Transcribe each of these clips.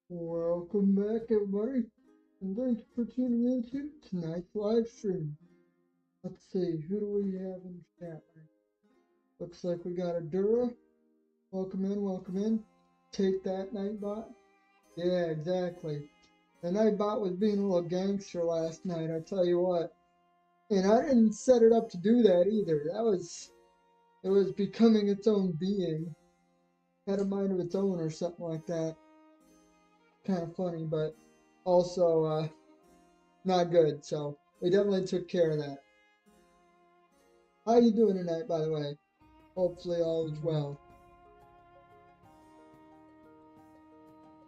Welcome back, everybody, and thanks for tuning into tonight's live stream. Let's see, who do we have in chat? Looks like we got a Dura. Welcome in, welcome in. Take that, Nightbot. Yeah, exactly. The Nightbot was being a little gangster last night, I tell you what. And I didn't set it up to do that either. It was becoming its own being. Had a mind of its own or something like that. Kind of funny, but also, not good. So we definitely took care of that. How you doing tonight, by the way? Hopefully all is well.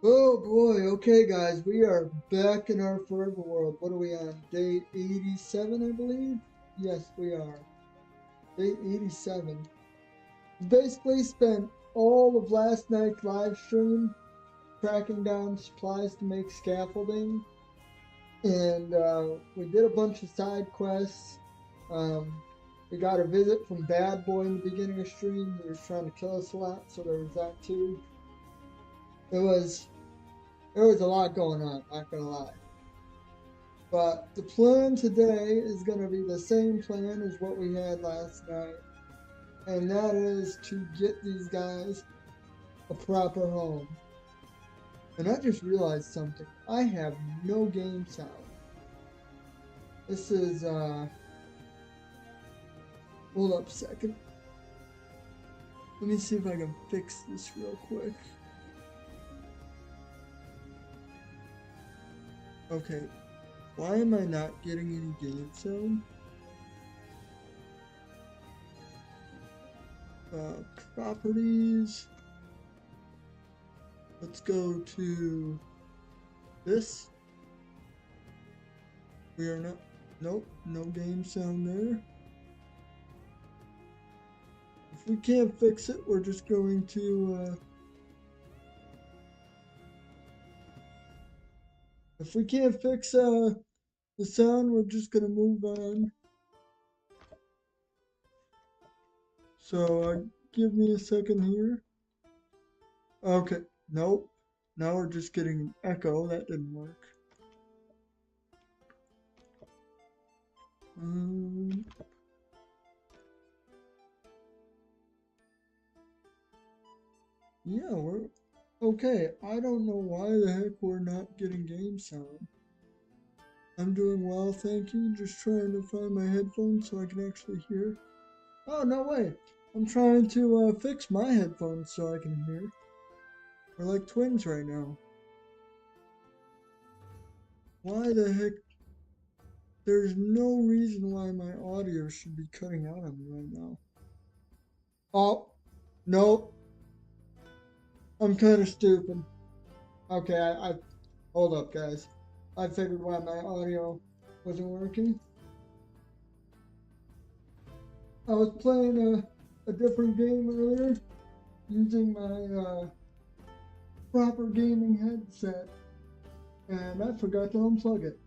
Oh boy, okay guys, we are back in our forever world. What are we on? Day 87, I believe? Yes, we are. Day 87. Basically spent all of last night's live stream tracking down supplies to make scaffolding. And we did a bunch of side quests. Um, we got a visit from Bad Boy in the beginning of stream. He was trying to kill us a lot, so there was that too. It was a lot going on, not gonna lie. But the plan today is gonna be the same plan as what we had last night, and that is to get these guys a proper home. And I just realized something. I have no game sound. This is hold up a second. Let me see if I can fix this real quick. Okay, why am I not getting any game sound? Properties. Let's go to this. We are not, nope, no game sound there. If we can't fix it, we're just going to, if we can't fix the sound, we're just gonna move on. So give me a second here. Okay, nope. Now we're just getting an echo. That didn't work. Yeah, we're okay. I don't know why the heck we're not getting game sound. I'm doing well, thank you. Just trying to find my headphones so I can actually hear. Oh, no way. I'm trying to fix my headphones so I can hear. We're like twins right now. Why the heck? There's no reason why my audio should be cutting out on me right now. Oh, no. I'm kind of stupid. Okay, I hold up, guys. I figured why my audio wasn't working. I was playing a different game earlier using my proper gaming headset, and I forgot to unplug it.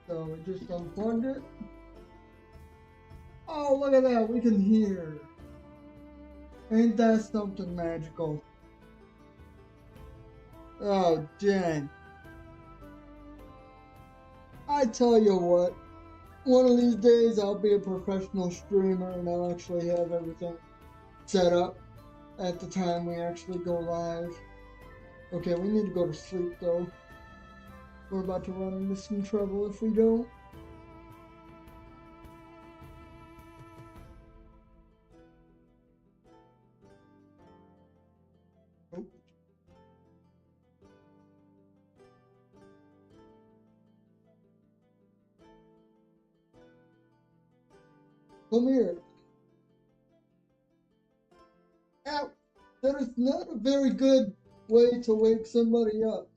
So we just unplugged it. Oh, look at that, we can hear. Ain't that something magical? Oh, dang. I tell you what, one of these days I'll be a professional streamer and I'll actually have everything set up at the time we actually go live. Okay, we need to go to sleep though. We're about to run into some trouble if we don't. Oh. Come here. Ow! That is not a very good way to wake somebody up.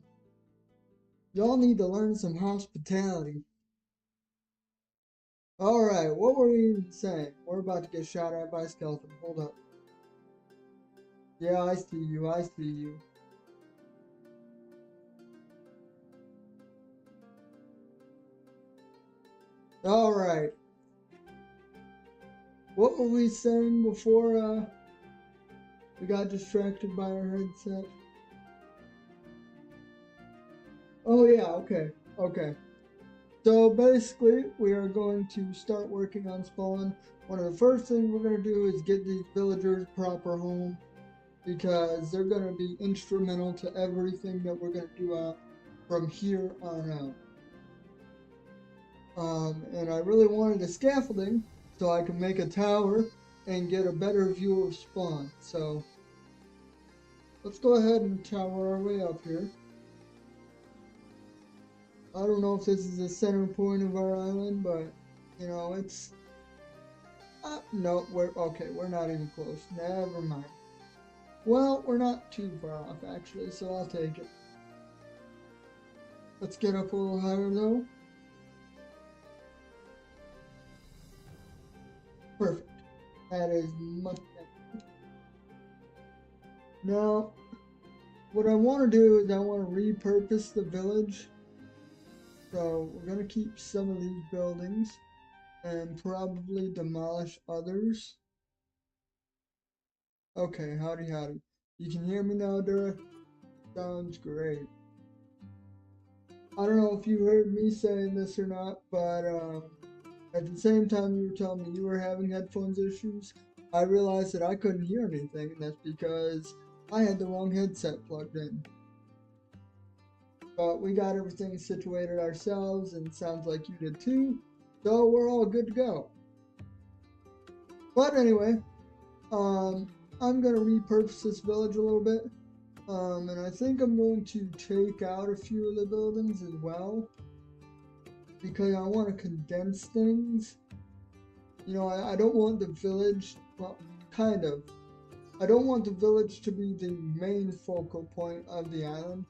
Y'all need to learn some hospitality. Alright, what were we even saying? We're about to get shot at by a skeleton. Hold up. Yeah, I see you, I see you. Alright. What were we saying before we got distracted by our headset? Oh yeah, okay, okay. So basically, we are going to start working on spawn. One of the first things we're going to do is get these villagers proper home because they're going to be instrumental to everything that we're going to do from here on out. And I really wanted a scaffolding so I can make a tower and get a better view of spawn. So let's go ahead and tower our way up here. I don't know if this is the center point of our island, but you know, it's no, we're okay. We're not even close. Never mind. Well, we're not too far off actually, so I'll take it. Let's get up a little higher though. Perfect. That is much better. Now, what I want to do is I want to repurpose the village. So we're going to keep some of these buildings and probably demolish others. Okay, howdy howdy. You can hear me now, Dura? Sounds great. I don't know if you heard me saying this or not, but at the same time you were telling me you were having headphones issues, I realized that I couldn't hear anything, and that's because I had the wrong headset plugged in. But we got everything situated ourselves, and it sounds like you did too, so we're all good to go. But anyway, I'm gonna repurpose this village a little bit. And I think I'm going to take out a few of the buildings as well because I want to condense things. You know, I don't want the village, well, kind of. I don't want the village to be the main focal point of the island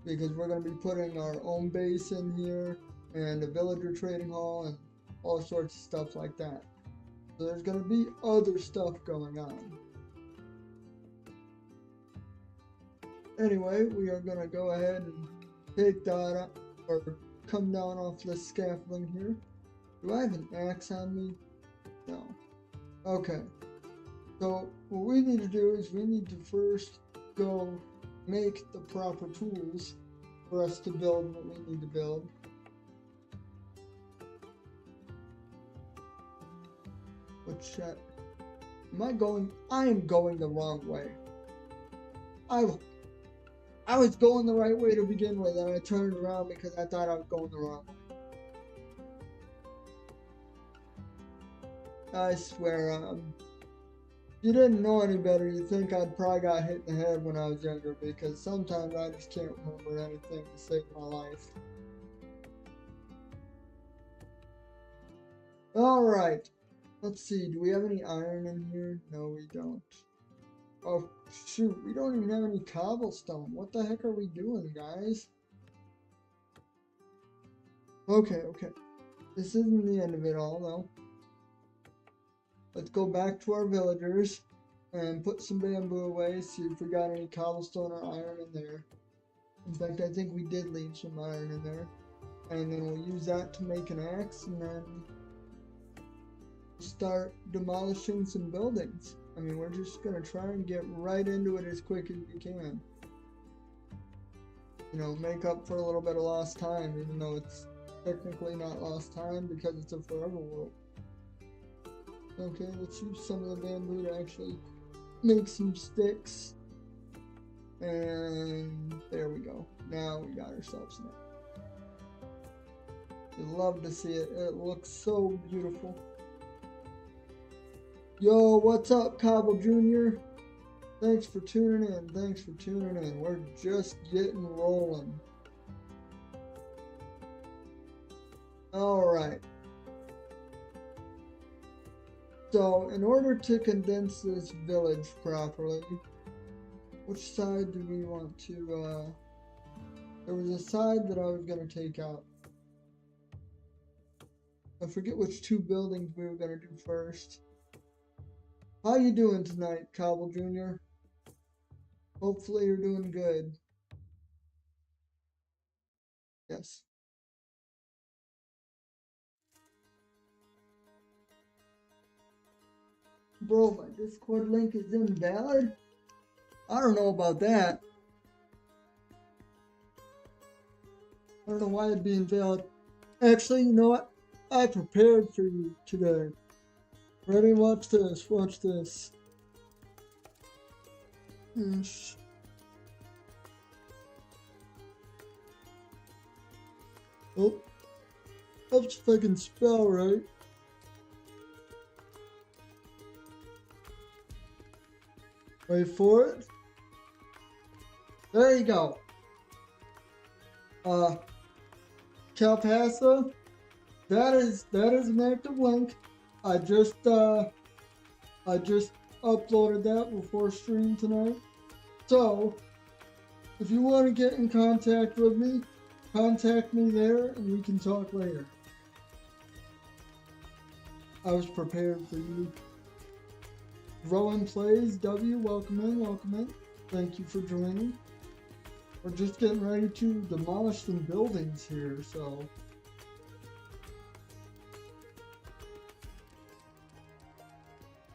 because we're going to be putting our own base in here and a villager trading hall and all sorts of stuff like that. So there's going to be other stuff going on. Anyway, we are going to go ahead and take that up, or come down off this scaffolding here. Do I have an axe on me? No. Okay. So what we need to do is we need to first go make the proper tools for us to build what we need to build. Which, am I going? I am going the wrong way. I was going the right way to begin with, and I turned around because I thought I was going the wrong way. I swear, if you didn't know any better, you'd think I'd probably got hit in the head when I was younger, because sometimes I just can't remember anything to save my life. Alright, let's see, do we have any iron in here? No, we don't. Oh, shoot, we don't even have any cobblestone. What the heck are we doing, guys? Okay. This isn't the end of it all, though. Let's go back to our villagers and put some bamboo away, see if we got any cobblestone or iron in there. In fact, I think we did leave some iron in there. And then we'll use that to make an axe and then start demolishing some buildings. I mean, we're just going to try and get right into it as quick as we can. You know, make up for a little bit of lost time, even though it's technically not lost time because it's a forever world. Okay, let's use some of the bamboo to actually make some sticks. And there we go. Now we got ourselves an axe. You love to see it. It looks so beautiful. Yo, what's up, Cobble Jr.? Thanks for tuning in. We're just getting rolling. Alright. So, in order to condense this village properly, which side do we want to, there was a side that I was going to take out. I forget which two buildings we were going to do first. How you doing tonight, Cobble Jr.? Hopefully you're doing good. Yes. Bro, my Discord link is invalid? I don't know about that. don't know why it'd be invalid. Actually, you know what? I prepared for you today. Ready? Watch this. Watch this. Yes. Oh. Helps if I can spell right. Wait for it. There you go. Calpasa. That is an active link. I just uploaded that before stream tonight. So if you want to get in contact with me, contact me there and we can talk later. I was prepared for you. Rowan Plays W, welcome in, welcome in. Thank you for joining. We're just getting ready to demolish some buildings here, so.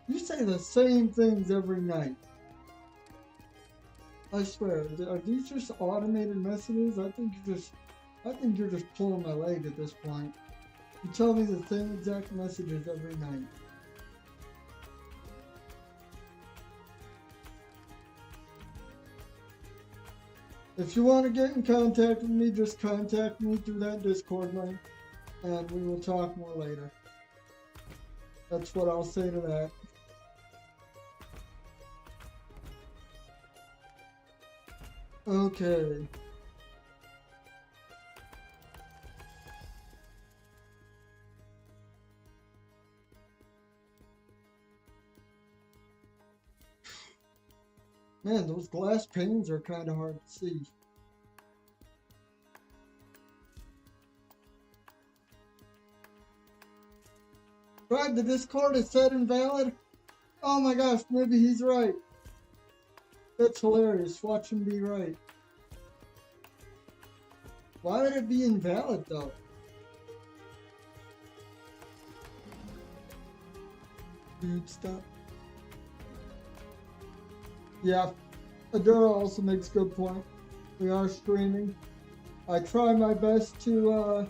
You say the same things every night. I swear, are these just automated messages? I think you're just pulling my leg at this point. You tell me the same exact messages every night. If you want to get in contact with me, just contact me through that Discord link, and we will talk more later. That's what I'll say to that. Okay. Man, those glass panes are kind of hard to see. Right, the Discord is set invalid? Oh my gosh, maybe he's right. That's hilarious. Watch him be right. Why would it be invalid though? Dude, stop. Yeah, Adora also makes a good point. We are streaming. I try my best to,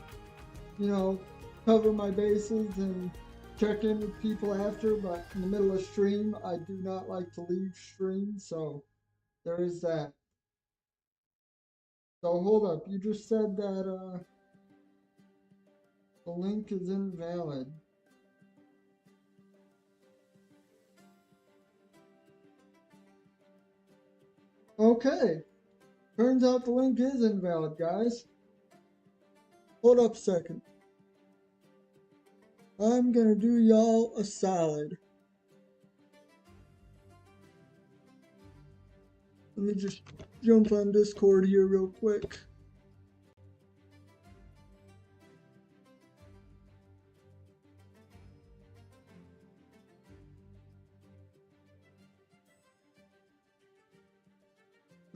you know, cover my bases and check in with people after, but in the middle of stream, I do not like to leave stream, so there is that. So hold up, you just said that, the link is invalid. Okay. Turns out the link is invalid, guys. Hold up a second. I'm gonna do y'all a solid. Let me just jump on Discord here real quick.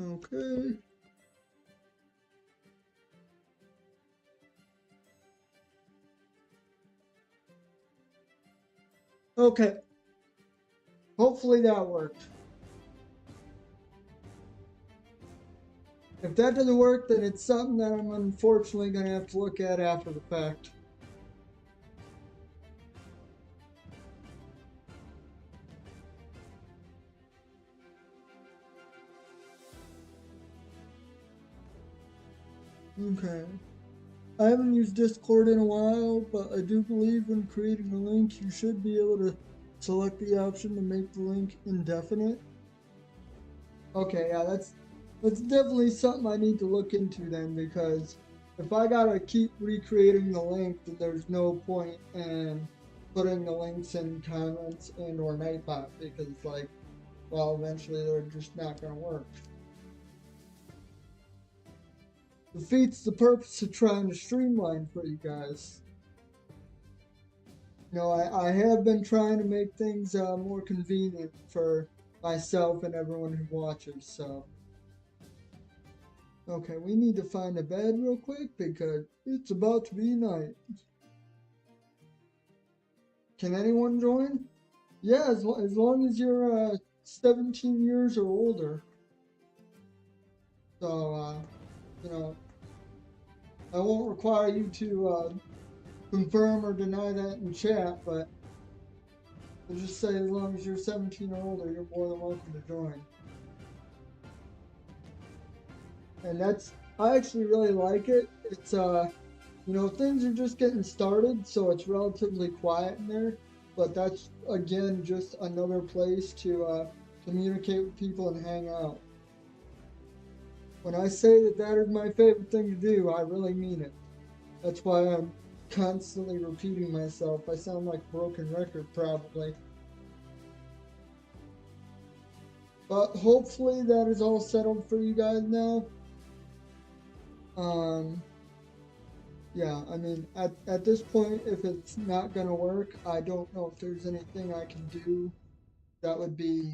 Okay. Okay. Hopefully that worked. If that doesn't work, then it's something that I'm unfortunately going to have to look at after the fact. Okay. I haven't used Discord in a while, but I do believe when creating a link, you should be able to select the option to make the link indefinite. Okay, yeah, that's definitely something I need to look into then, because if I gotta keep recreating the link, then there's no point in putting the links in comments and or Nightbot, because like, well, eventually they're just not gonna work. Defeats the purpose of trying to streamline for you guys. You know, I have been trying to make things more convenient for myself and everyone who watches, so. Okay, we need to find a bed real quick because it's about to be night. Can anyone join? Yeah, as long as you're 17 years or older. So, you know, I won't require you to confirm or deny that in chat, but I'll just say as long as you're 17 or older, you're more than welcome to join. And I actually really like it. It's things are just getting started, so it's relatively quiet in there. But that's again just another place to communicate with people and hang out. When I say that is my favorite thing to do, I really mean it. That's why I'm constantly repeating myself. I sound like a broken record, probably. But hopefully that is all settled for you guys now. Yeah, I mean, at this point, if it's not gonna work, I don't know if there's anything I can do that would be,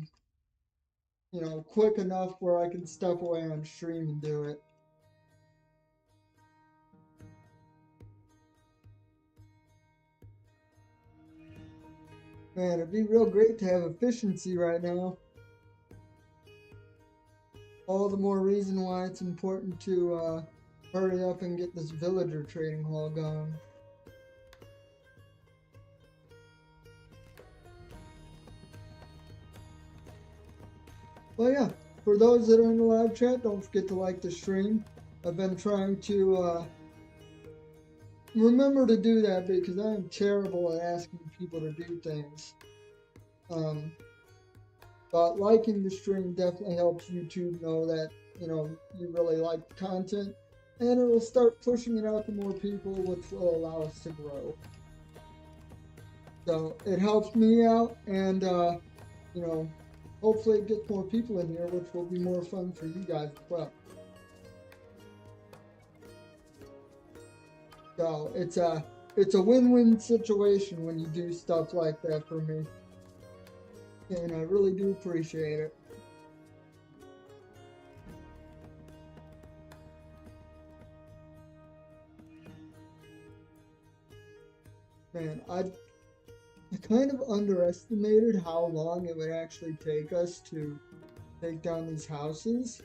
quick enough where I can step away on stream and do it. Man, it'd be real great to have efficiency right now. All the more reason why it's important to hurry up and get this villager trading hall going. Well, yeah, for those that are in the live chat, don't forget to like the stream. I've been trying to remember to do that because I am terrible at asking people to do things. But liking the stream definitely helps YouTube know that, you really like the content, and it will start pushing it out to more people, which will allow us to grow. So it helps me out, and, hopefully it gets more people in here, which will be more fun for you guys as well. So it's a win-win situation when you do stuff like that for me. And I really do appreciate it. Man, I kind of underestimated how long it would actually take us to take down these houses.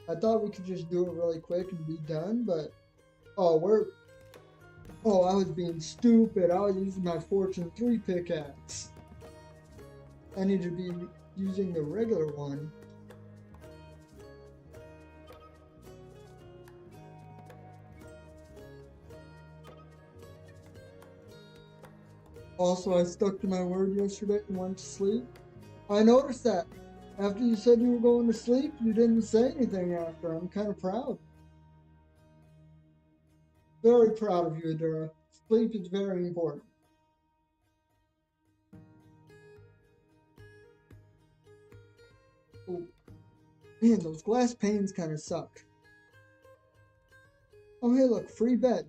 I thought we could just do it really quick and be done, but I was being stupid. I was using my Fortune 3 pickaxe. I need to be using the regular one. Also, I stuck to my word yesterday and went to sleep. I noticed that. After you said you were going to sleep, you didn't say anything after. I'm kind of proud. Very proud of you, Adura. Sleep is very important. Oh, man, those glass panes kind of suck. Oh, hey, look, free bed.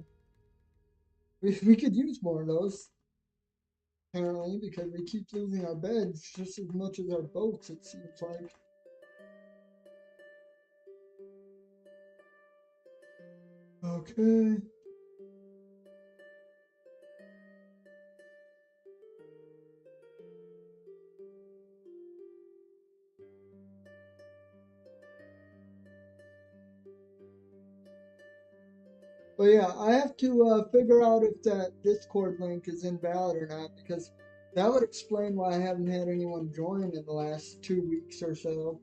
We could use more of those. Apparently, because we keep losing our beds just as much as our boats, it seems like. Okay. But yeah, I have to figure out if that Discord link is invalid or not, because that would explain why I haven't had anyone join in the last 2 weeks or so.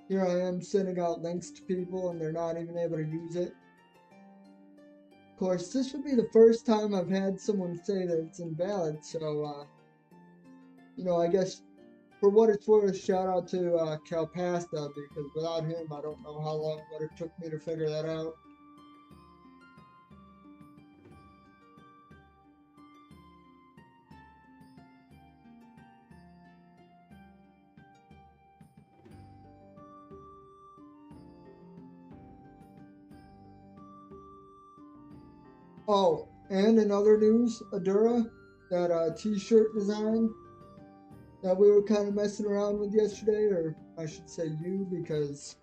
Here I am sending out links to people and they're not even able to use it. Of course, this would be the first time I've had someone say that it's invalid, so, I guess for what it's worth, shout out to Calpasta, because without him, I don't know how long it would have took me to figure that out. Oh, and in other news, Adura, that t-shirt design that we were kind of messing around with yesterday, or I should say you, because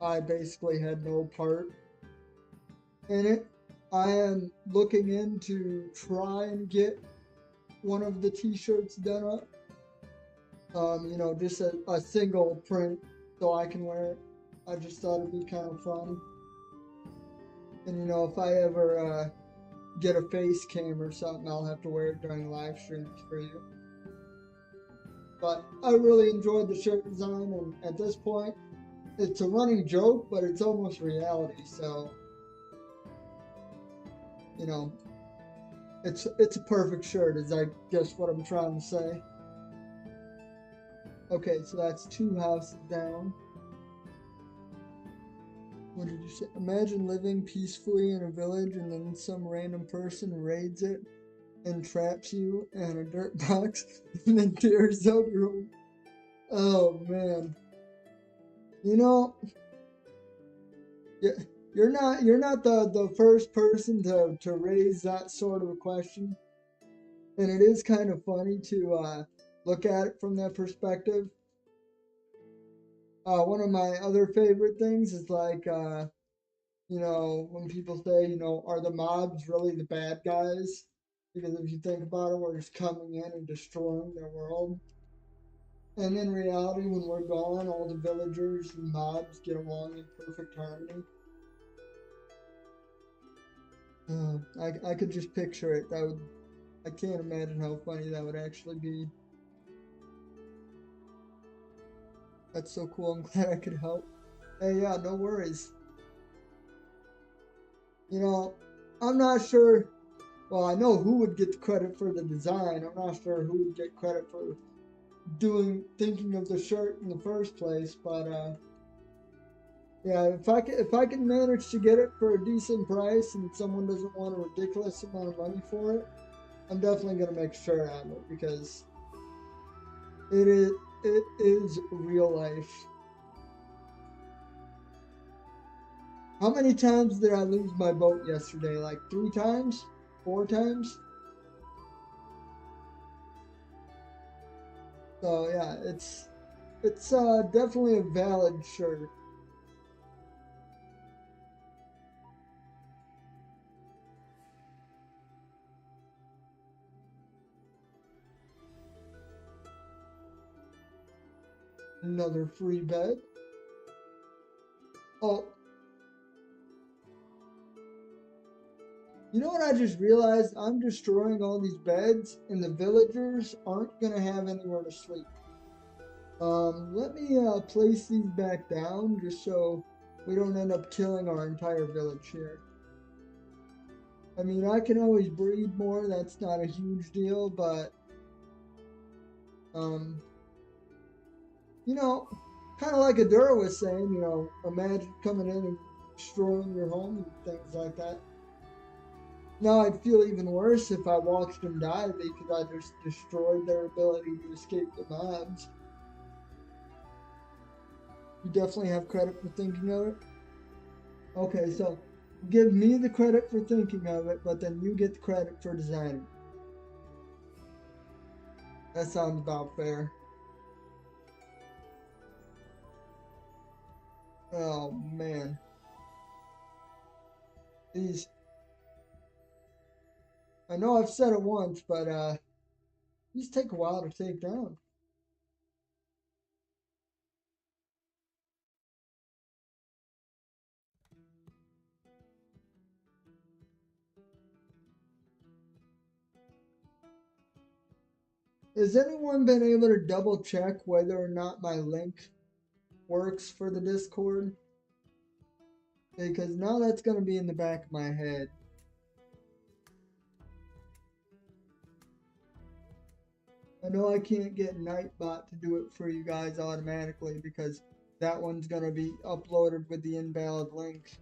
I basically had no part in it. I am looking into try and get one of the t-shirts done up. Just a single print so I can wear it. I just thought it'd be kind of fun. And you know, if I ever get a face cam or something, I'll have to wear it during live streams for you. But I really enjoyed the shirt design, and at this point, it's a running joke, but it's almost reality. So, you know, it's a perfect shirt, is I guess what I'm trying to say. Okay, so that's 2 houses down. What did you say? Imagine living peacefully in a village and then some random person raids it and traps you in a dirt box and then tears up your home. Oh man. You know, you're not the first person to raise that sort of a question. And it is kind of funny to look at it from that perspective. One of my other favorite things is like you know, when people say, you know, are the mobs really the bad guys? Because if you think about it, we're just coming in and destroying their world. And in reality, when we're gone, all the villagers and mobs get along in perfect harmony. I could just picture it. I can't imagine how funny that would actually be. That's so cool. I'm glad I could help. Hey, yeah, no worries. You know, I'm not sure. Well, I know who would get the credit for the design. I'm not sure who would get credit for thinking of the shirt in the first place, but yeah, if I can manage to get it for a decent price and someone doesn't want a ridiculous amount of money for it, I'm definitely gonna make sure of it because it is real life. How many times did I lose my boat yesterday? Like 3 times? 4 times? So yeah, it's definitely a valid shirt. Another free bed. Oh, you know what I just realized? I'm destroying all these beds, and the villagers aren't gonna have anywhere to sleep. Let me place these back down just so we don't end up killing our entire village here. I mean, I can always breed more. That's not a huge deal, but um, you know, kind of like Adura was saying, you know, imagine coming in and destroying your home and things like that. Now I'd feel even worse if I watched them die because I just destroyed their ability to escape the mobs. You definitely have credit for thinking of it. Okay, so give me the credit for thinking of it, but then you get the credit for designing. That sounds about fair. Oh man, these. I know I've said it once, but these take a while to take down. Has anyone been able to double check whether or not my link works for the Discord? Because now that's going to be in the back of my head. I know I can't get Nightbot to do it for you guys automatically because that one's going to be uploaded with the invalid link.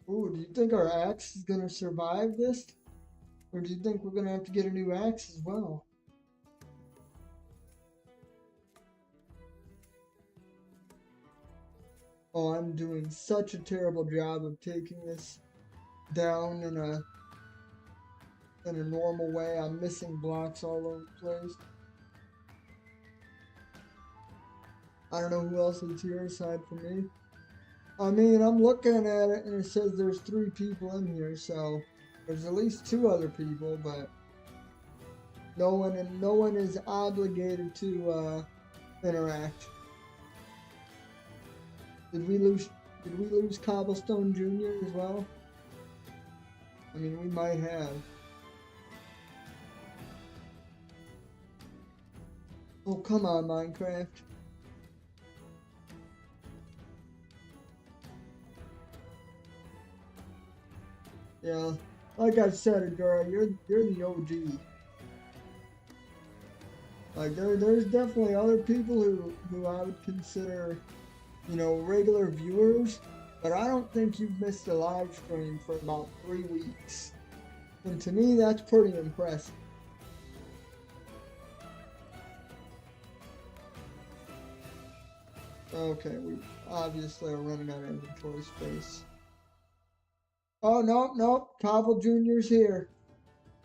Ooh, do you think our axe is going to survive this? Or do you think we're going to have to get a new axe as well? Oh, I'm doing such a terrible job of taking this down in a in a normal way. I'm missing blocks all over the place. I don't know who else is here aside from me. I mean, I'm looking at it and it says there's 3 people in here, so there's at least 2 other people, but no one is obligated to interact. Did we lose Cobblestone Jr. as well? I mean, we might have. Oh, come on, Minecraft. Yeah, like I said, Adora, you're the OG. Like there's definitely other people who I would consider, you know, regular viewers, but I don't think you've missed a live stream for about 3 weeks. And to me, that's pretty impressive. Okay, we obviously are running out of inventory space. Oh, no, Cobble Jr.'s here.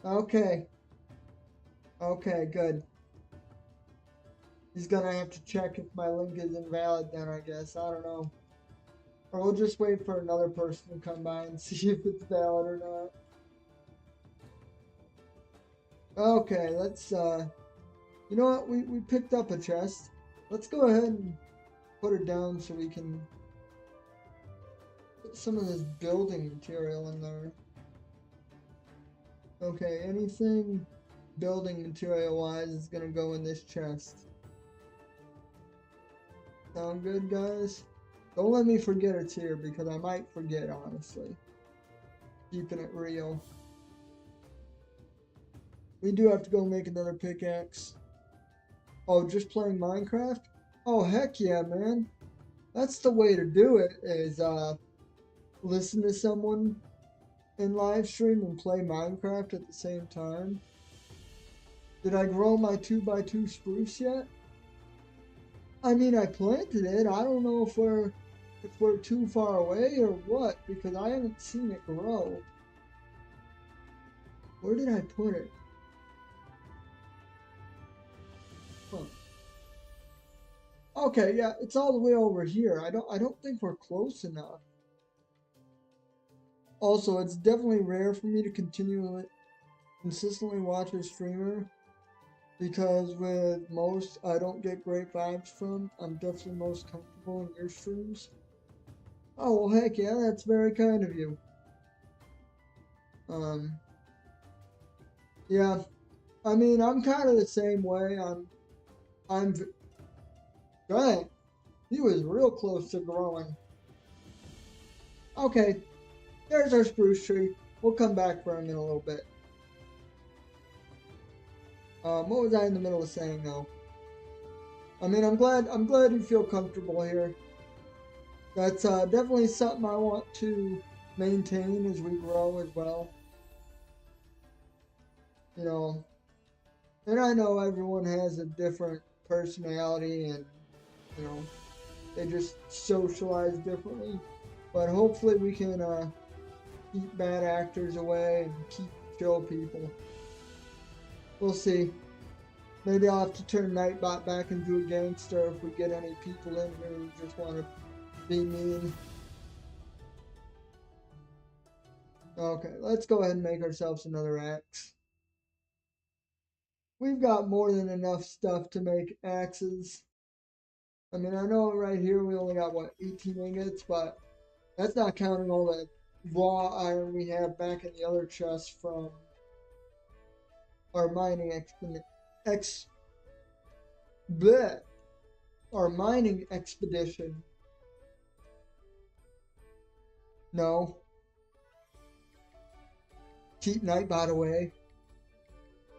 Okay. Okay, good. He's gonna have to check if my link is invalid then, I guess. I don't know. Or we'll just wait for another person to come by and see if it's valid or not. Okay, let's, you know what? We picked up a chest. Let's go ahead and put it down so we can put some of this building material in there. Okay, anything building material wise is gonna go in this chest. Sound good, guys? Don't let me forget it's here because I might forget, honestly. Keeping it real. We do have to go make another pickaxe. Oh, just playing Minecraft? Oh, heck yeah, man. That's the way to do it, is listen to someone in live stream and play Minecraft at the same time. Did I grow my 2x2 spruce yet? I mean, I planted it. I don't know if we're too far away or what, because I haven't seen it grow. Where did I put it? Huh. Okay, yeah, it's all the way over here. I don't think we're close enough. Also, it's definitely rare for me to consistently watch a streamer, because with most I don't get great vibes from. I'm definitely most comfortable in your streams. Oh, well, heck yeah, that's very kind of you. Yeah, I mean, I'm kind of the same way. Dang, he was real close to growing. Okay, there's our spruce tree. We'll come back for him in a little bit. What was I in the middle of saying though? I mean, I'm glad you feel comfortable here. That's definitely something I want to maintain as we grow as well. You know, and I know everyone has a different personality and, you know, they just socialize differently. But hopefully we can keep bad actors away and keep chill people. We'll see. Maybe I'll have to turn Nightbot back into a gangster if we get any people in here who just want to be mean. Okay, let's go ahead and make ourselves another axe. We've got more than enough stuff to make axes. I mean, I know right here we only got, what, 18 ingots, but that's not counting all the raw iron we have back in the other chest from our mining expedition. No. Keep Nightbot away.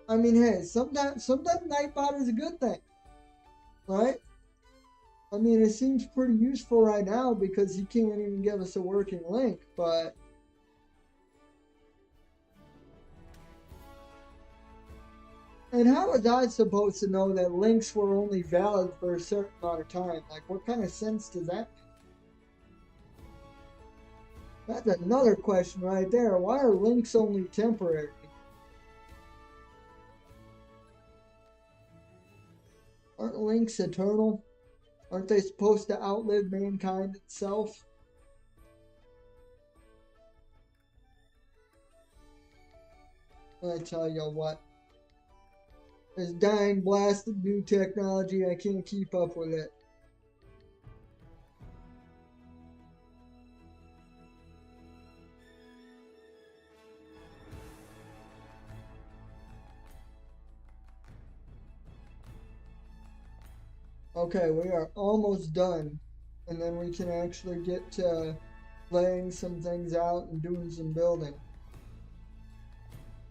I mean, hey, sometimes Nightbot is a good thing, right? I mean, it seems pretty useful right now because he can't even give us a working link, but and how was I supposed to know that links were only valid for a certain amount of time? Like, what kind of sense does that make? That's another question right there. Why are links only temporary? Aren't links eternal? Aren't they supposed to outlive mankind itself? I tell you what, this dying blasted new technology, I can't keep up with it. Okay, we are almost done. And then we can actually get to laying some things out and doing some building.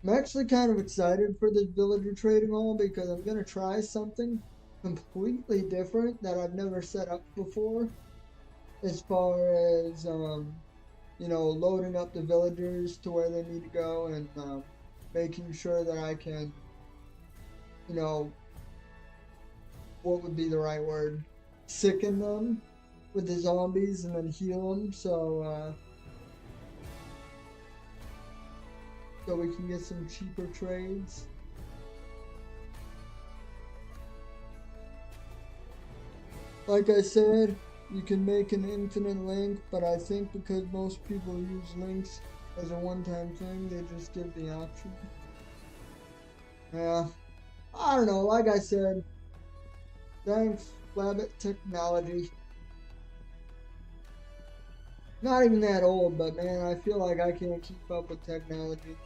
I'm actually kind of excited for this villager trading hall because I'm going to try something completely different that I've never set up before as far as, loading up the villagers to where they need to go and making sure that I can, you know, what would be the right word? Sicken them with the zombies and then heal them so we can get some cheaper trades. Like I said, you can make an infinite link, but I think because most people use links as a one-time thing, they just give the option. Yeah, I don't know. Like I said, thanks, Flabbit Technology. Not even that old, but man, I feel like I can't keep up with technology.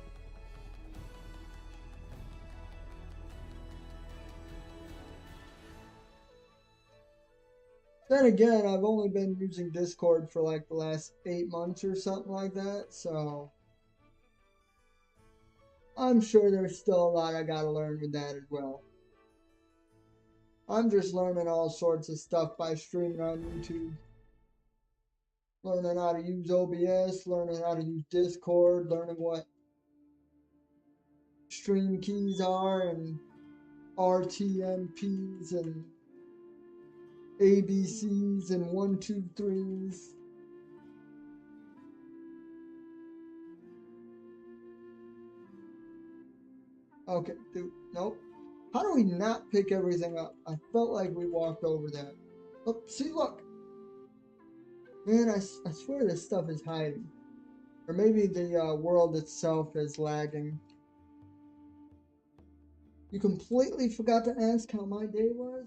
Then again, I've only been using Discord for like the last 8 months or something like that, so I'm sure there's still a lot I gotta learn with that as well. I'm just learning all sorts of stuff by streaming on YouTube. Learning how to use OBS, learning how to use Discord, learning what stream keys are and RTMPs and ABCs and 1, 2, 3s. Okay, dude, nope. How do we not pick everything up? I felt like we walked over that. Oh, see, look. Man, I swear this stuff is hiding. Or maybe the world itself is lagging. You completely forgot to ask how my day was?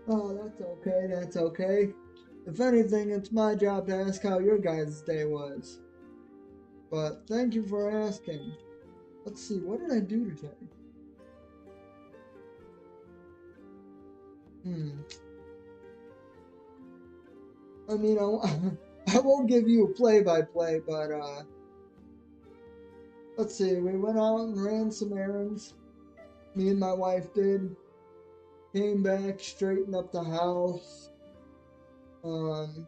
Oh, that's okay, that's okay. If anything, it's my job to ask how your guys' day was. But thank you for asking. Let's see, what did I do today? Hmm. I mean, I won't give you a play-by-play, but let's see. We went out and ran some errands. Me and my wife did. Came back, straightened up the house. Um,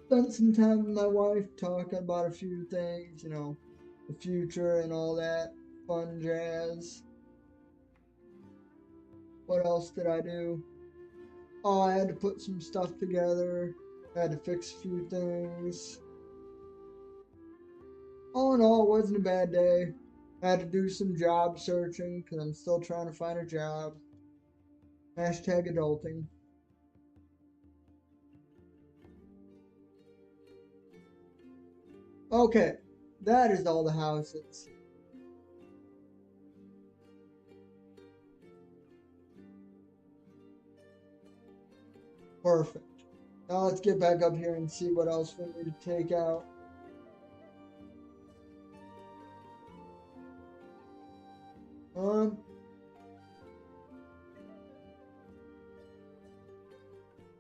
Spent some time with my wife talking about a few things, the future and all that fun jazz. What else did I do? Oh, I had to put some stuff together. I had to fix a few things. All in all, it wasn't a bad day. I had to do some job searching because I'm still trying to find a job. Hashtag adulting. Okay, that is all the houses. Perfect. Now let's get back up here and see what else we need to take out. Um,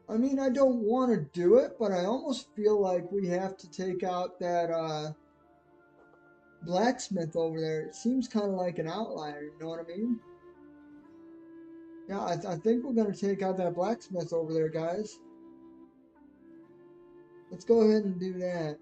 I mean, I don't want to do it, but I almost feel like we have to take out that blacksmith over there. It seems kind of like an outlier, you know what I mean? Yeah, I think we're going to take out that blacksmith over there, guys. Let's go ahead and do that.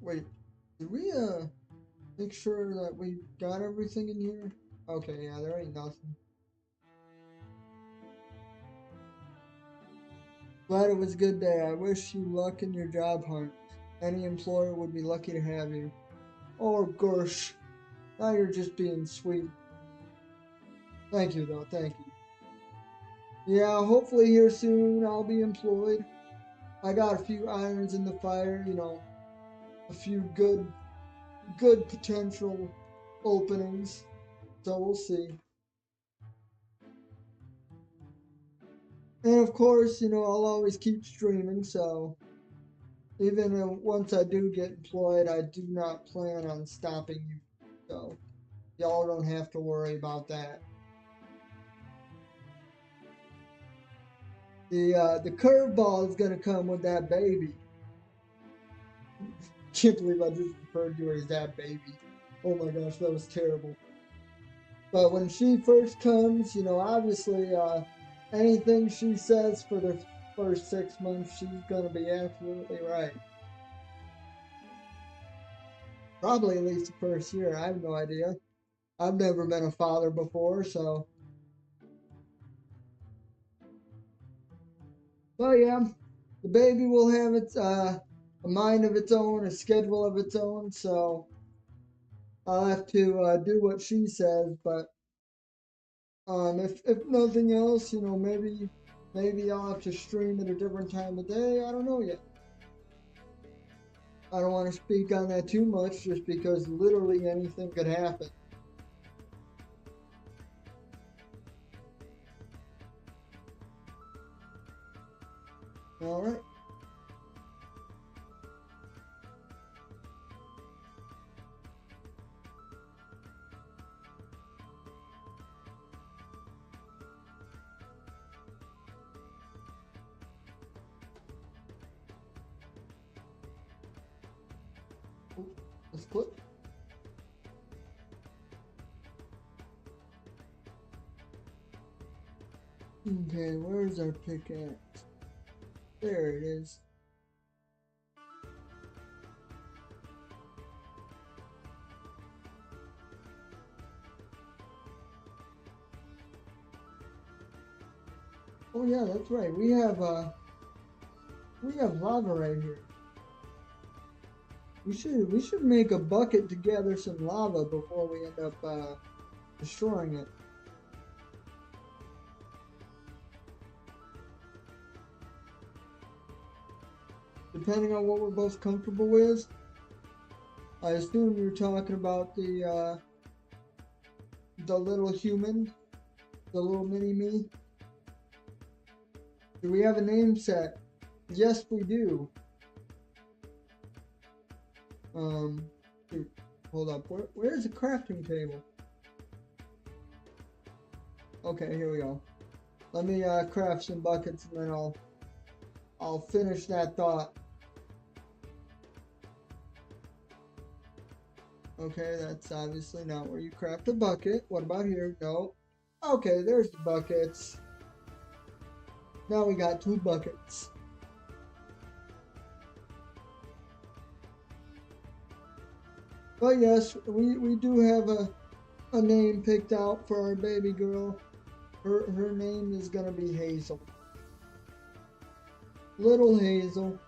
Wait, did we make sure that we got everything in here? Okay, yeah, there ain't nothing. Glad it was a good day. I wish you luck in your job hunt. Any employer would be lucky to have you. Oh, gosh. Now you're just being sweet. Thank you, though. Thank you. Yeah, hopefully here soon I'll be employed. I got a few irons in the fire, a few good potential openings. So we'll see. And of course, I'll always keep streaming, so even once I do get employed, I do not plan on stopping you. So y'all don't have to worry about that. The curveball is gonna come with that baby. Can't believe I just referred to her as that baby. Oh my gosh, that was terrible. But when she first comes, obviously, anything she says for the first 6 months, she's gonna be absolutely right. Probably at least the first year. I have no idea. I've never been a father before, so. But yeah, the baby will have its a mind of its own, a schedule of its own. So I'll have to do what she says. But if nothing else, maybe I'll have to stream at a different time of day. I don't know yet. I don't want to speak on that too much, just because literally anything could happen. All right. Let's click. Okay, where's our pickaxe? There it is. Oh yeah, that's right. We have lava right here. We should make a bucket to gather some lava before we end up destroying it. Depending on what we're both comfortable with. I assume you're talking about the little human, the little mini me. Do we have a name set? Yes, we do. Dude, hold up. Where's the crafting table? Okay, here we go. Let me craft some buckets and then I'll finish that thought. Okay, that's obviously not where you craft a bucket. What about here? No. Okay, there's the buckets. Now we got 2 buckets. But yes, we do have a name picked out for our baby girl. Her name is gonna be Hazel. Little Hazel.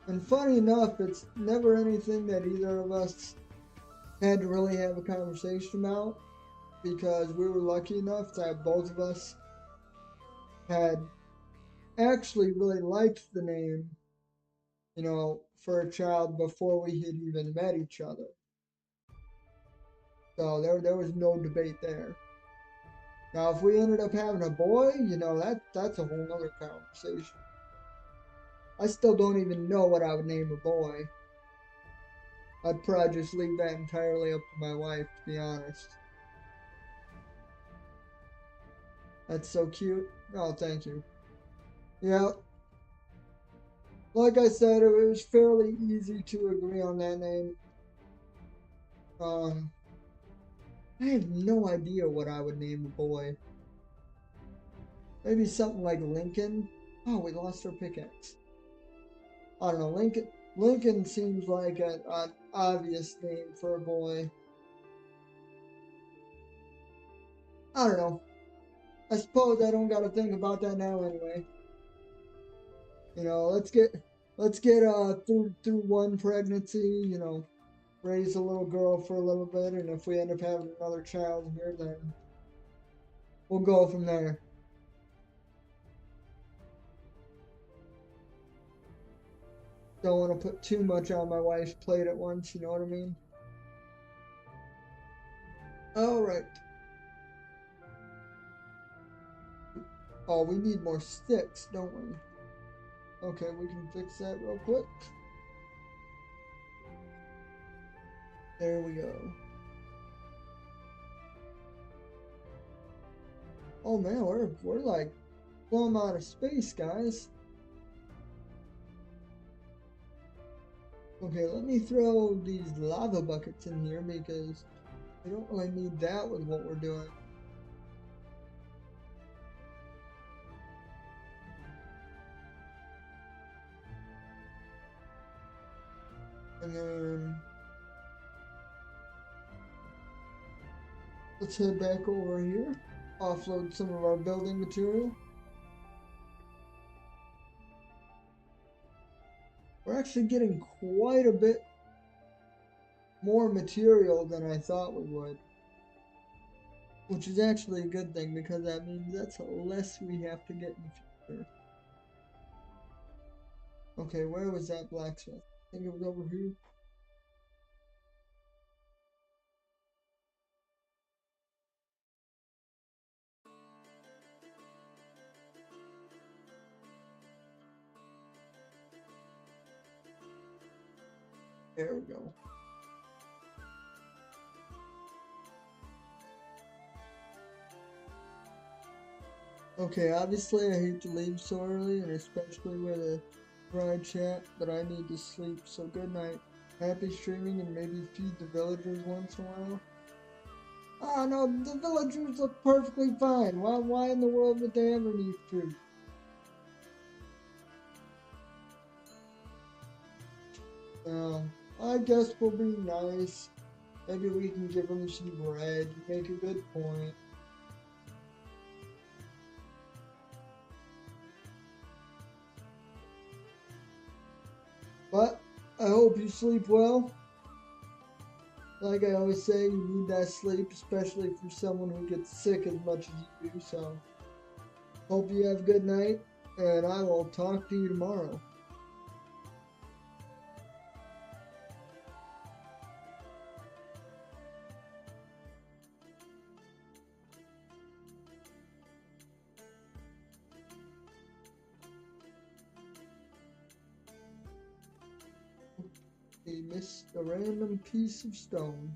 And funny enough, it's never anything that either of us had to really have a conversation about, because we were lucky enough that both of us had actually really liked the name, for a child before we had even met each other. So there was no debate there. Now, if we ended up having a boy, that's a whole nother conversation. I still don't even know what I would name a boy. I'd probably just leave that entirely up to my wife, to be honest. That's so cute. Oh, thank you. Yeah, like I said, it was fairly easy to agree on that name. Um, I have no idea what I would name a boy. Maybe something like Lincoln. Oh, we lost our pickaxe. I don't know. Lincoln seems like an obvious name for a boy. I don't know. I suppose I don't gotta think about that now anyway. You know, let's get through one pregnancy, you know, raise a little girl for a little bit, and if we end up having another child here, then we'll go from there. Don't want to put too much on my wife's plate at once, you know what I mean? Alright. Oh, we need more sticks, don't we? Okay, we can fix that real quick. There we go. Oh man, we're like plumb out of space, guys. Okay, let me throw these lava buckets in here because we don't really need that with what we're doing. And then let's head back over here, offload some of our building material. We're actually getting quite a bit more material than I thought we would, which is actually a good thing because that means that's less we have to get in the future. Okay, where was that blacksmith? I think it was over here. There we go. Okay, obviously I hate to leave so early, and especially with a ride chat, but I need to sleep, so good night. Happy streaming and maybe feed the villagers once in a while. Ah, no, the villagers look perfectly fine. Why in the world would they ever need food? I guess we'll be nice. Maybe we can give them some bread. You make a good point. But I hope you sleep well. Like I always say, you need that sleep, especially for someone who gets sick as much as you do. So, hope you have a good night, and I will talk to you tomorrow. He missed a random piece of stone.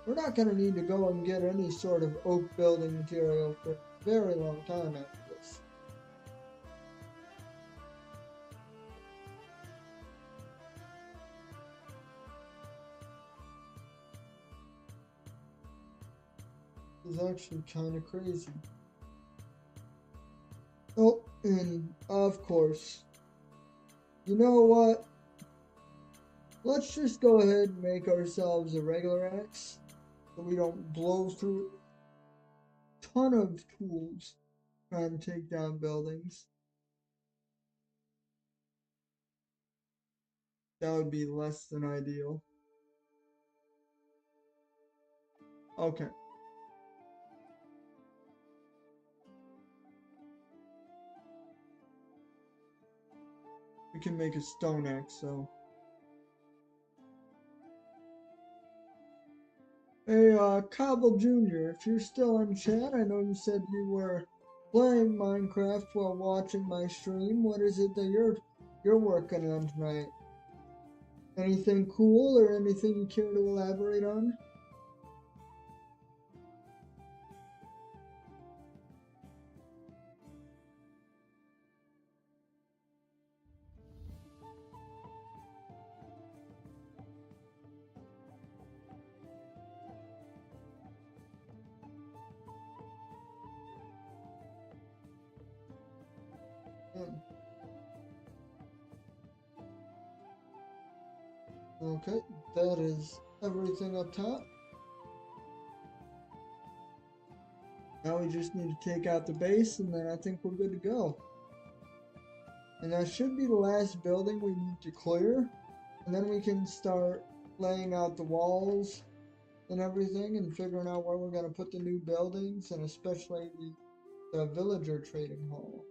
We're not going to need to go and get any sort of oak building material for a very long time after this. It's actually kind of crazy. Oh, and of course, you know what? Let's just go ahead and make ourselves a regular axe so we don't blow through a ton of tools trying to take down buildings. That would be less than ideal. Okay. We can make a stone axe, so. Hey, Cobble Jr., if you're still in chat, I know you said you were playing Minecraft while watching my stream. What is it that you're working on tonight? Anything cool or anything you care to elaborate on? Hmm. Okay, that is everything up top. Now we just need to take out the base, and then I think we're good to go. And that should be the last building we need to clear. And then we can start laying out the walls and everything and figuring out where we're going to put the new buildings, and especially the villager trading hall.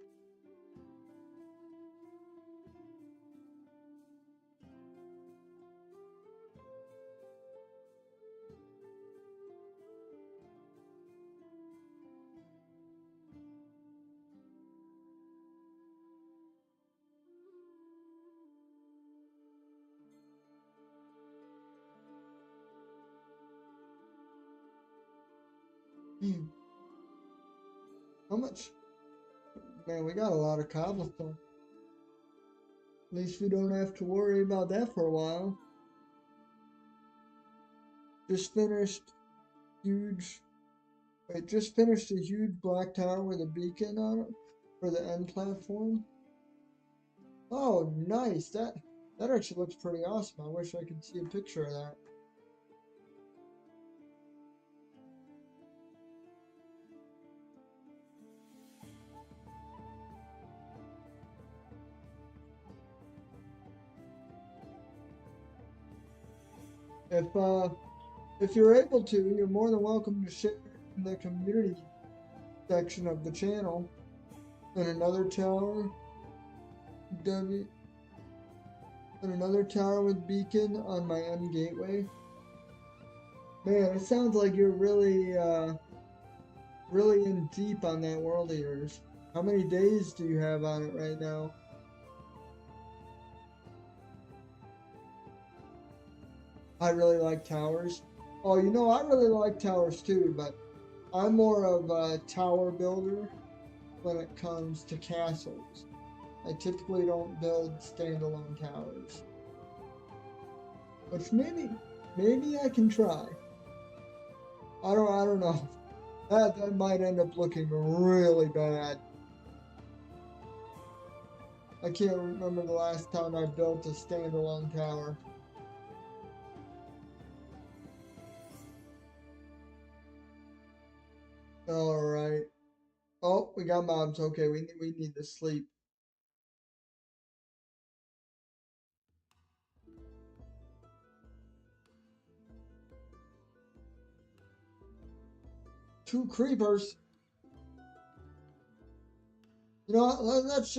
How much? Man, we got a lot of cobblestone. At least we don't have to worry about that for a while. Just finished huge. Wait, just finished a huge black tower with a beacon on it for the end platform. Oh, nice. That actually looks pretty awesome. I wish I could see a picture of that. If you're able to, you're more than welcome to share in the community section of the channel. And another tower, W, and another tower with beacon on my end gateway. Man, it sounds like you're really in deep on that world of yours. How many days do you have on it right now? I really like towers. Oh, you know, I really like towers too, but I'm more of a tower builder when it comes to castles. I typically don't build standalone towers. Which maybe I can try. I don't know. That might end up looking really bad. I can't remember the last time I built a standalone tower. Alright. Oh, we got mobs. Okay, we need to sleep. Two creepers. You know what? Let's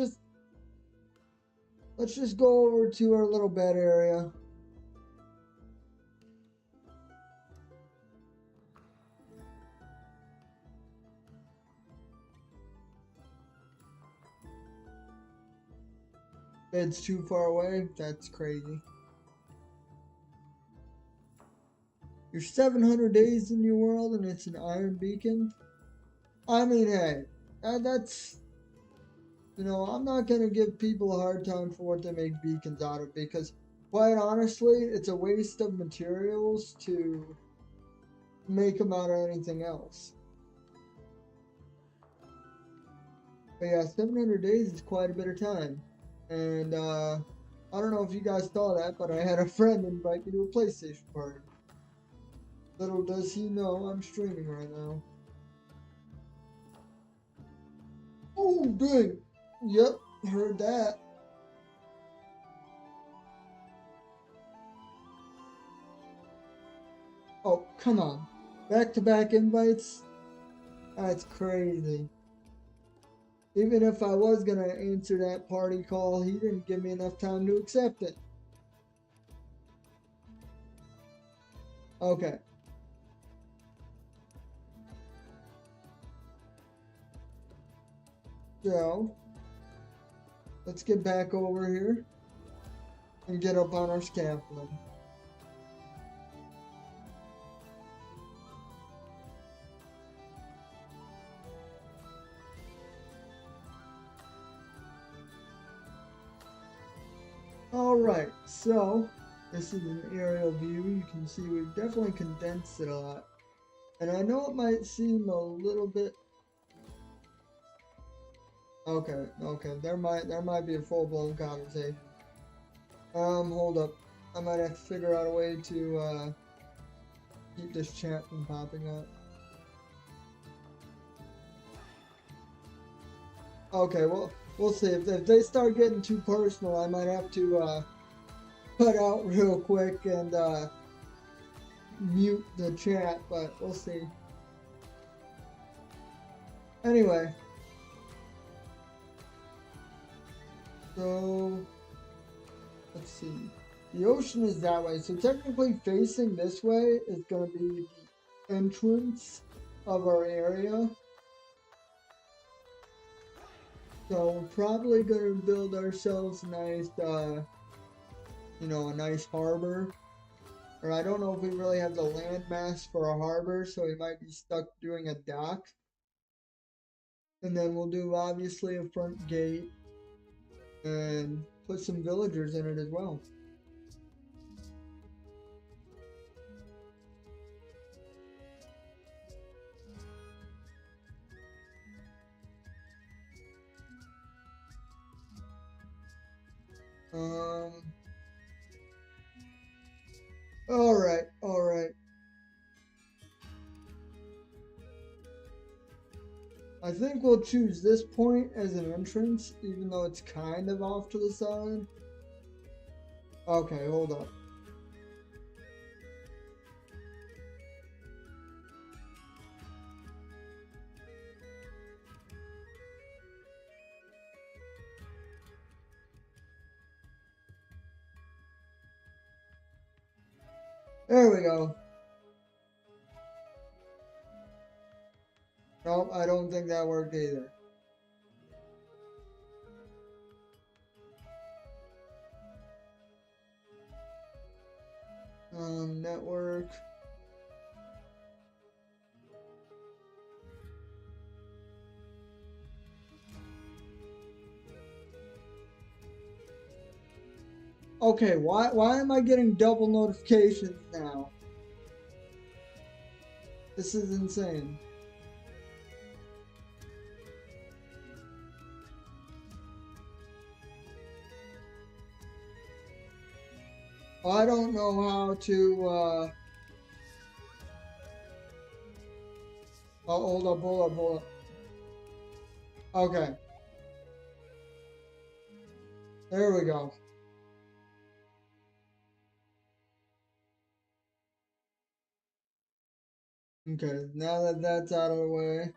just go over to our little bed area. Bed's too far away. That's crazy. You're 700 days in your world and it's an iron beacon? I mean, hey, that's... You know, I'm not going to give people a hard time for what they make beacons out of, because, quite honestly, it's a waste of materials to make them out of anything else. But yeah, 700 days is quite a bit of time. And, I don't know if you guys saw that, but I had a friend invite me to a PlayStation party. Little does he know I'm streaming right now. Oh, good. Yep, heard that. Oh, come on. Back-to-back invites? That's crazy. Even if I was gonna answer that party call, he didn't give me enough time to accept it. Okay. So, let's get back over here and get up on our scaffolding. Alright, so this is an aerial view. You can see we've definitely condensed it a lot. And I know it might seem a little bit... Okay, there might be a full-blown conversation. Hold up. I might have to figure out a way to keep this chat from popping up. Okay, well, we'll see. If they start getting too personal, I might have to cut out real quick and mute the chat, but we'll see. Anyway. So, let's see. The ocean is that way. So technically facing this way is going to be the entrance of our area. So we're probably going to build ourselves a nice, you know, a nice harbor. Or I don't know if we really have the land mass for a harbor, so we might be stuck doing a dock. And then we'll do obviously a front gate and put some villagers in it as well. All right. I think we'll choose this point as an entrance, even though it's kind of off to the side. Okay, hold up. There we go. Nope, I don't think that worked either. Network. Okay, why am I getting double notifications now? This is insane. I don't know how to oh, hold up. Okay. There we go. Okay, now that that's out of the way.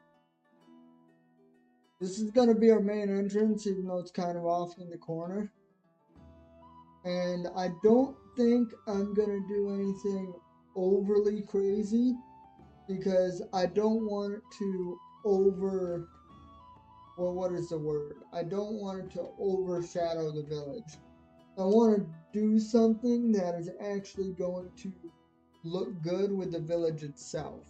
This is going to be our main entrance, even though it's kind of off in the corner. And I don't think I'm going to do anything overly crazy because I don't want it to what is the word? I don't want it to overshadow the village. I want to do something that is actually going to look good with the village itself.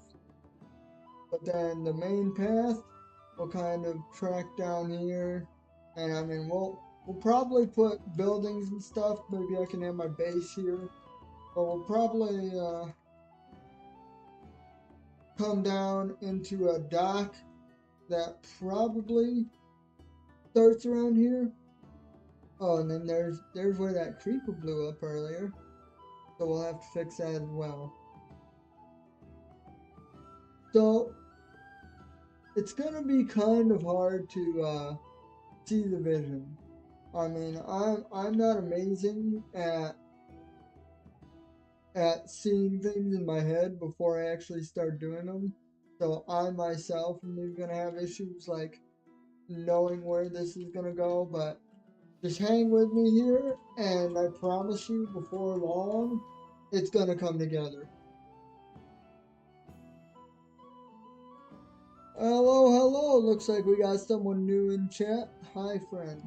But then the main path will kind of track down here, and I mean we'll probably put buildings and stuff. Maybe I can have my base here, but we'll probably come down into a dock that probably starts around here. Oh, and then there's where that creeper blew up earlier, so we'll have to fix that as well. So it's gonna be kind of hard to see the vision. I mean, I'm not amazing at seeing things in my head before I actually start doing them. So I myself am even gonna have issues like knowing where this is gonna go, but just hang with me here, and I promise you, before long, it's gonna come together. Hello. Looks like we got someone new in chat. Hi, friend.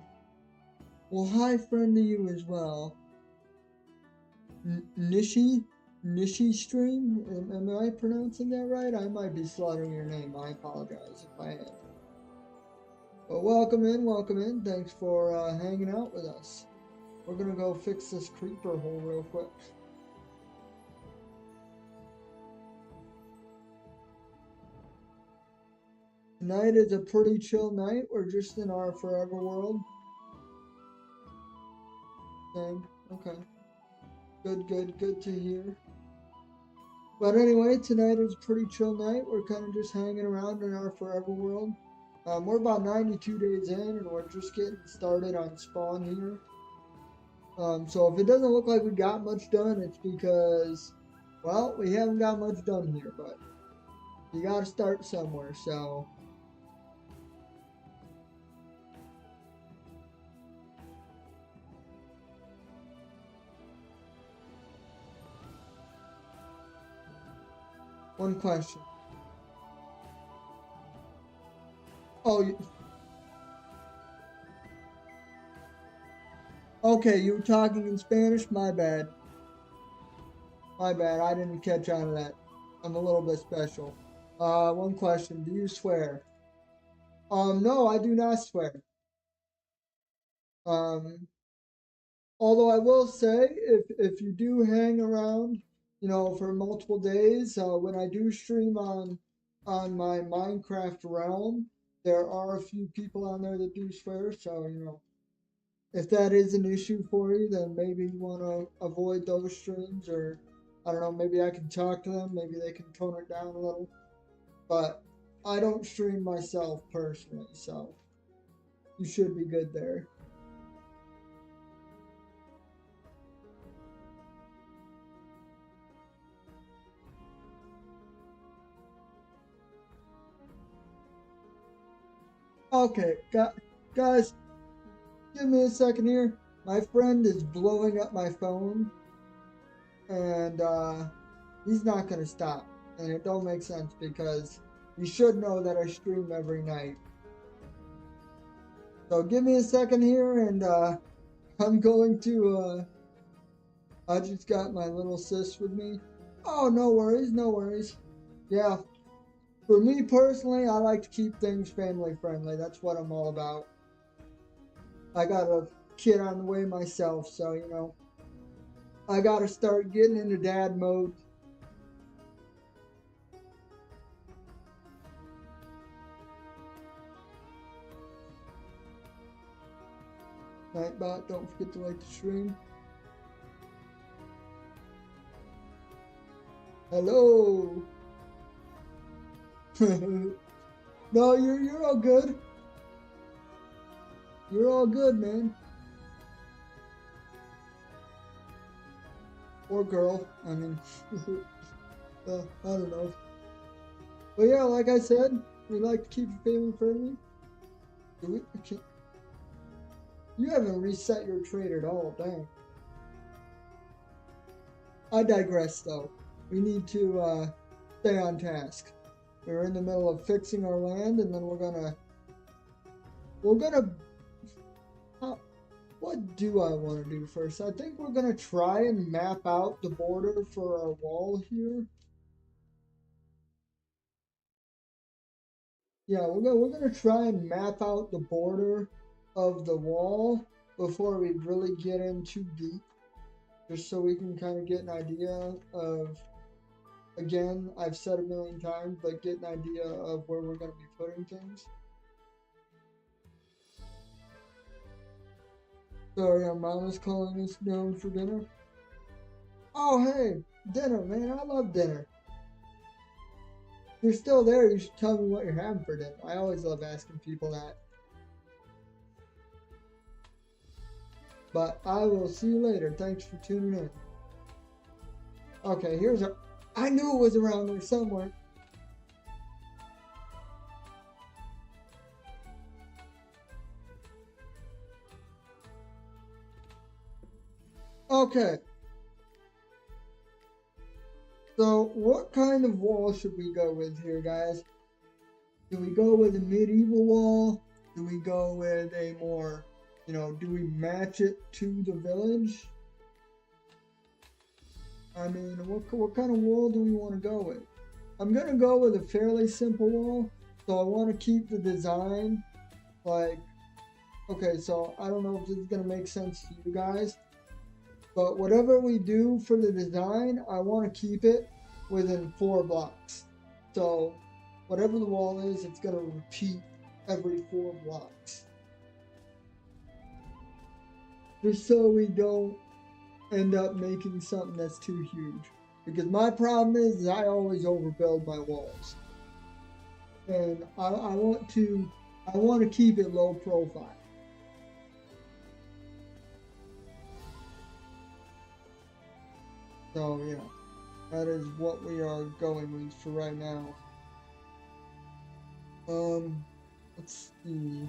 Well, hi, friend, to you as well. Nishi stream? Am I pronouncing that right? I might be slaughtering your name. I apologize if I am. But welcome in. Thanks for hanging out with us. We're gonna go fix this creeper hole real quick. Tonight is a pretty chill night. We're just in our forever world. Same. Okay. Good, good, good to hear. But anyway, tonight is a pretty chill night. We're kind of just hanging around in our forever world. We're about 92 days in, and we're just getting started on spawn here. So if it doesn't look like we got much done, it's because, well, we haven't got much done here, but you got to start somewhere. So one question. Oh, okay, you were talking in Spanish? My bad. My bad. I didn't catch on to that. I'm a little bit special. One question. Do you swear? No, I do not swear. Um, Although I will say, if you do hang around, for multiple days, when I do stream on my Minecraft realm, there are a few people on there that do swear. So if that is an issue for you, then maybe you want to avoid those streams, or I don't know, maybe I can talk to them, maybe they can tone it down a little. But I don't stream myself personally, so you should be good there. Okay, guys, give me a second here. My friend is blowing up my phone, and he's not gonna stop. And it don't make sense because you should know that I stream every night. So give me a second here, and I'm going to. I just got my little sis with me. Oh, no worries, no worries. Yeah, for me personally, I like to keep things family friendly. That's what I'm all about. I got a kid on the way myself, so I gotta start getting into dad mode. Nightbot, don't forget to like the stream. Hello. No, you're all good. You're all good, man. Or girl. I mean, I don't know. But yeah, like I said, we like to keep it family friendly. Do we? You haven't reset your trade at all, dang. I digress, though. We need to stay on task. We're in the middle of fixing our land, and then we're gonna. What do I want to do first? I think we're gonna try and map out the border for our wall here. Yeah, we're gonna try and map out the border of the wall before we really get in too deep, just so we can kind of get an idea of. Again, I've said a million times, but get an idea of where we're gonna be putting things. Sorry, our mom is calling us down for dinner. Oh, hey, dinner, man! I love dinner. If you're still there, you should tell me what you're having for dinner. I always love asking people that. But I will see you later. Thanks for tuning in. Okay, here's our. I knew it was around there somewhere. Okay. So, what kind of wall should we go with here, guys? Do we go with a medieval wall? Do we go with a more, do we match it to the village? I mean, what kind of wall do we want to go with? I'm going to go with a fairly simple wall. So I want to keep the design like, okay, so I don't know if this is going to make sense to you guys. But whatever we do for the design, I want to keep it within 4 blocks. So whatever the wall is, it's going to repeat every 4 blocks. Just so we don't end up making something that's too huge. Because my problem is I always overbuild my walls. And I want to keep it low profile. So yeah, that is what we are going with for right now. Let's see.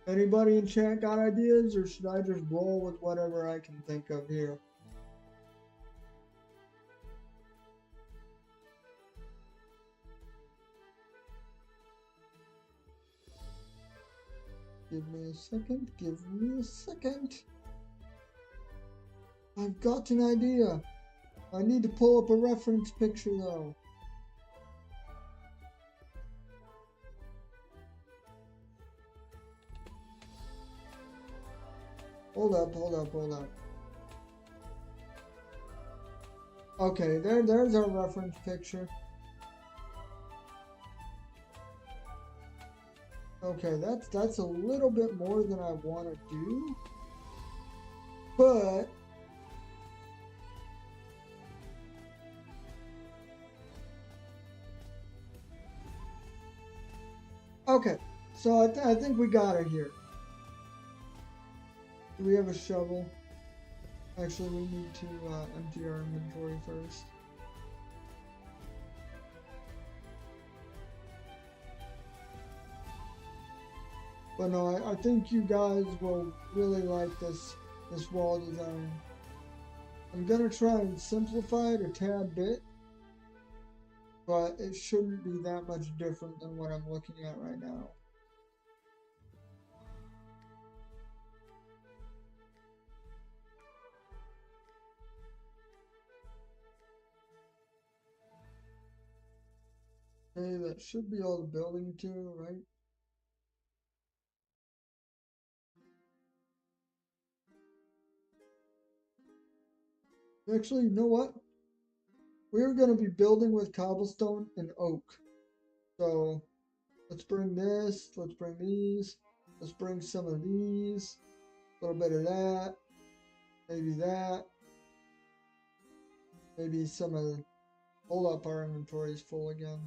Anybody in chat got ideas, or should I just roll with whatever I can think of here? Give me a second. Give me a second. I've got an idea. I need to pull up a reference picture though. Hold up. Okay, there's our reference picture. Okay, that's a little bit more than I want to do. But okay, so I think we got it here. Do we have a shovel? Actually, we need to empty our inventory first. But no, I think you guys will really like this wall design. I'm gonna try and simplify it a tad bit, but it shouldn't be that much different than what I'm looking at right now. Okay, that should be all the building material, right? Actually, you know what? We're going to be building with cobblestone and oak. So let's bring this, let's bring these, let's bring some of these, a little bit of that, maybe some of the, hold up, our inventory is full again.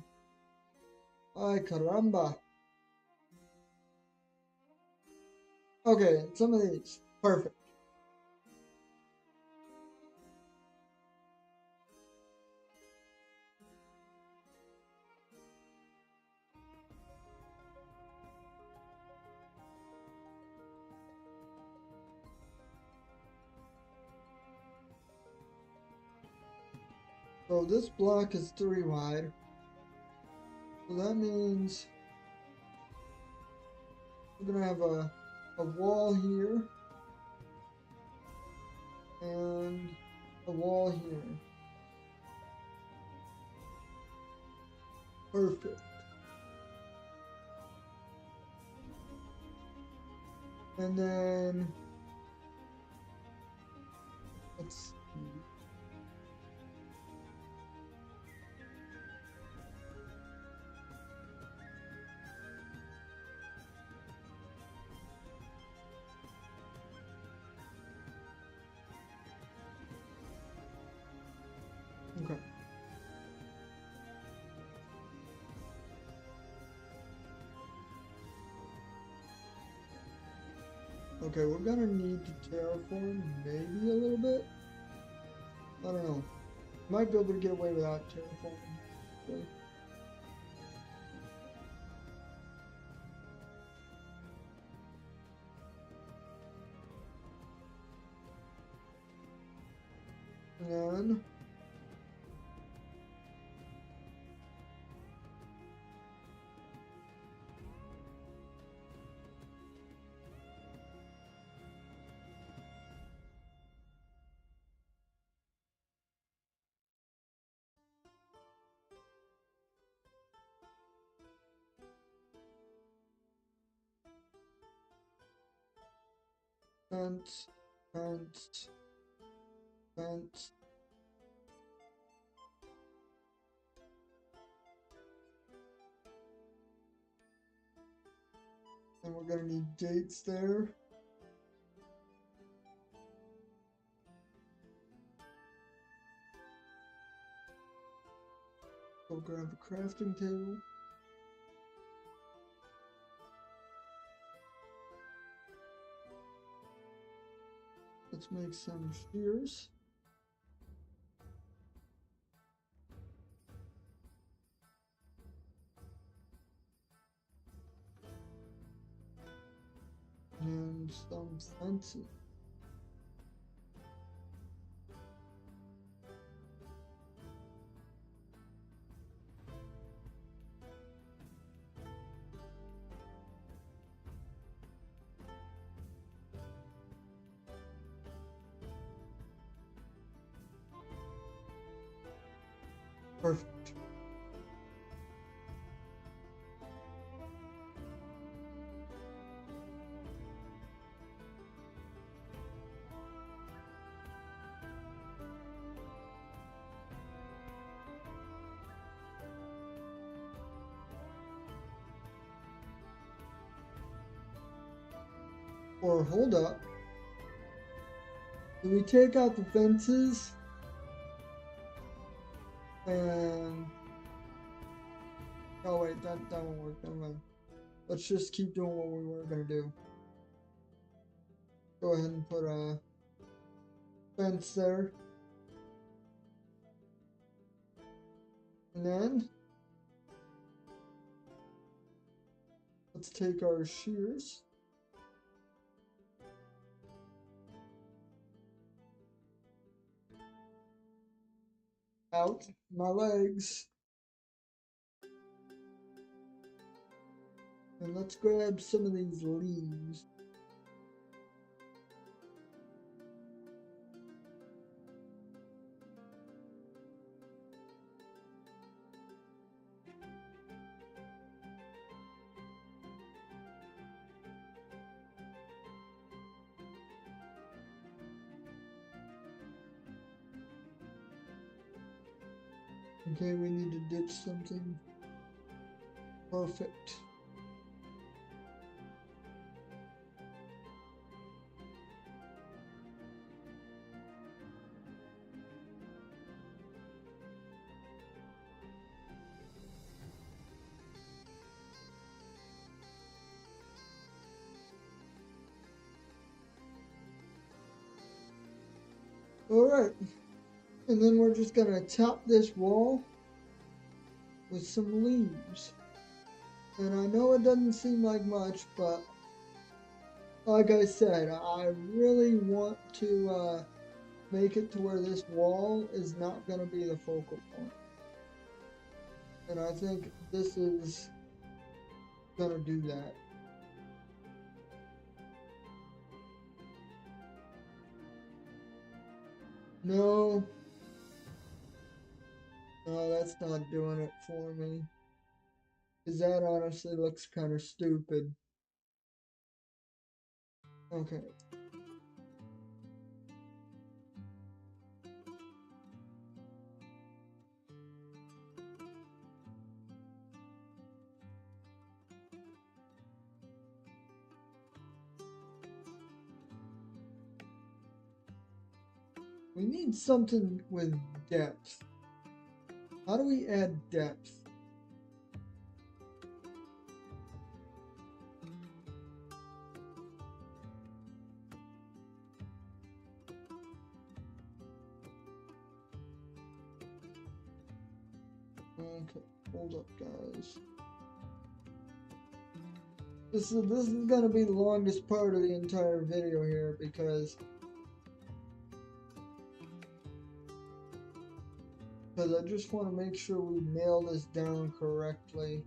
Ay caramba. Okay, some of these, perfect. So this block is 3 wide. So that means we're gonna have a wall here and a wall here. Perfect. And then let's see. Okay. Okay, we're gonna need to terraform maybe a little bit. I don't know. Might be able to get away without terraforming. Okay. And fence, fence, fence. And we're gonna need gates there. Go grab a crafting table. Let's make some shears. And some fences. Perfect. Or hold up. Do we take out the fences? And oh wait, that won't work. Never mind. Let's just keep doing what we were gonna do. Go ahead and put a fence there. And then let's take our shears. Out my legs. And let's grab some of these leaves. Okay, we need to ditch something. Perfect. Alright, and then we're just gonna top this wall with some leaves. And I know it doesn't seem like much, but like I said, I really want to make it to where this wall is not gonna be the focal point. And I think this is gonna do that. No. No, that's not doing it for me. Because that honestly looks kind of stupid. Okay. We need something with depth. How do we add depth? Okay, hold up, guys. This is gonna be the longest part of the entire video here because I just want to make sure we nail this down correctly.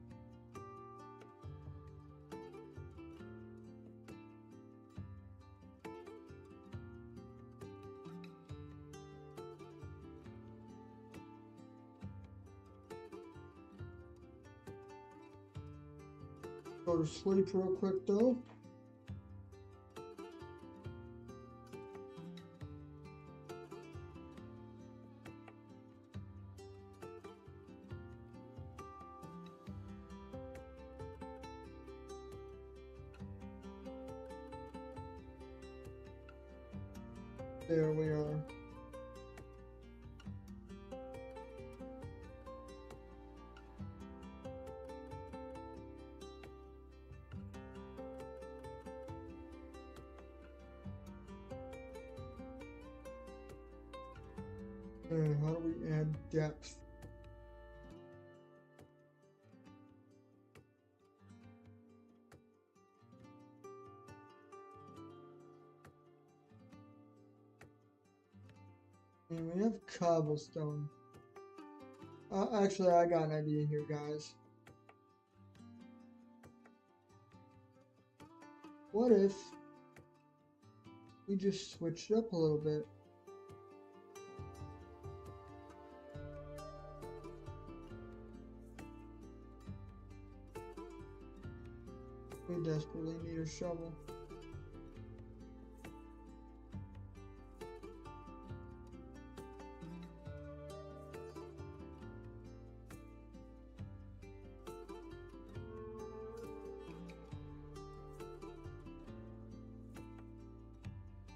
Go to sleep real quick though. There we are. How do we add depth? And we have cobblestone. Actually, I got an idea here, guys. What if we just switched up a little bit? We desperately need a shovel.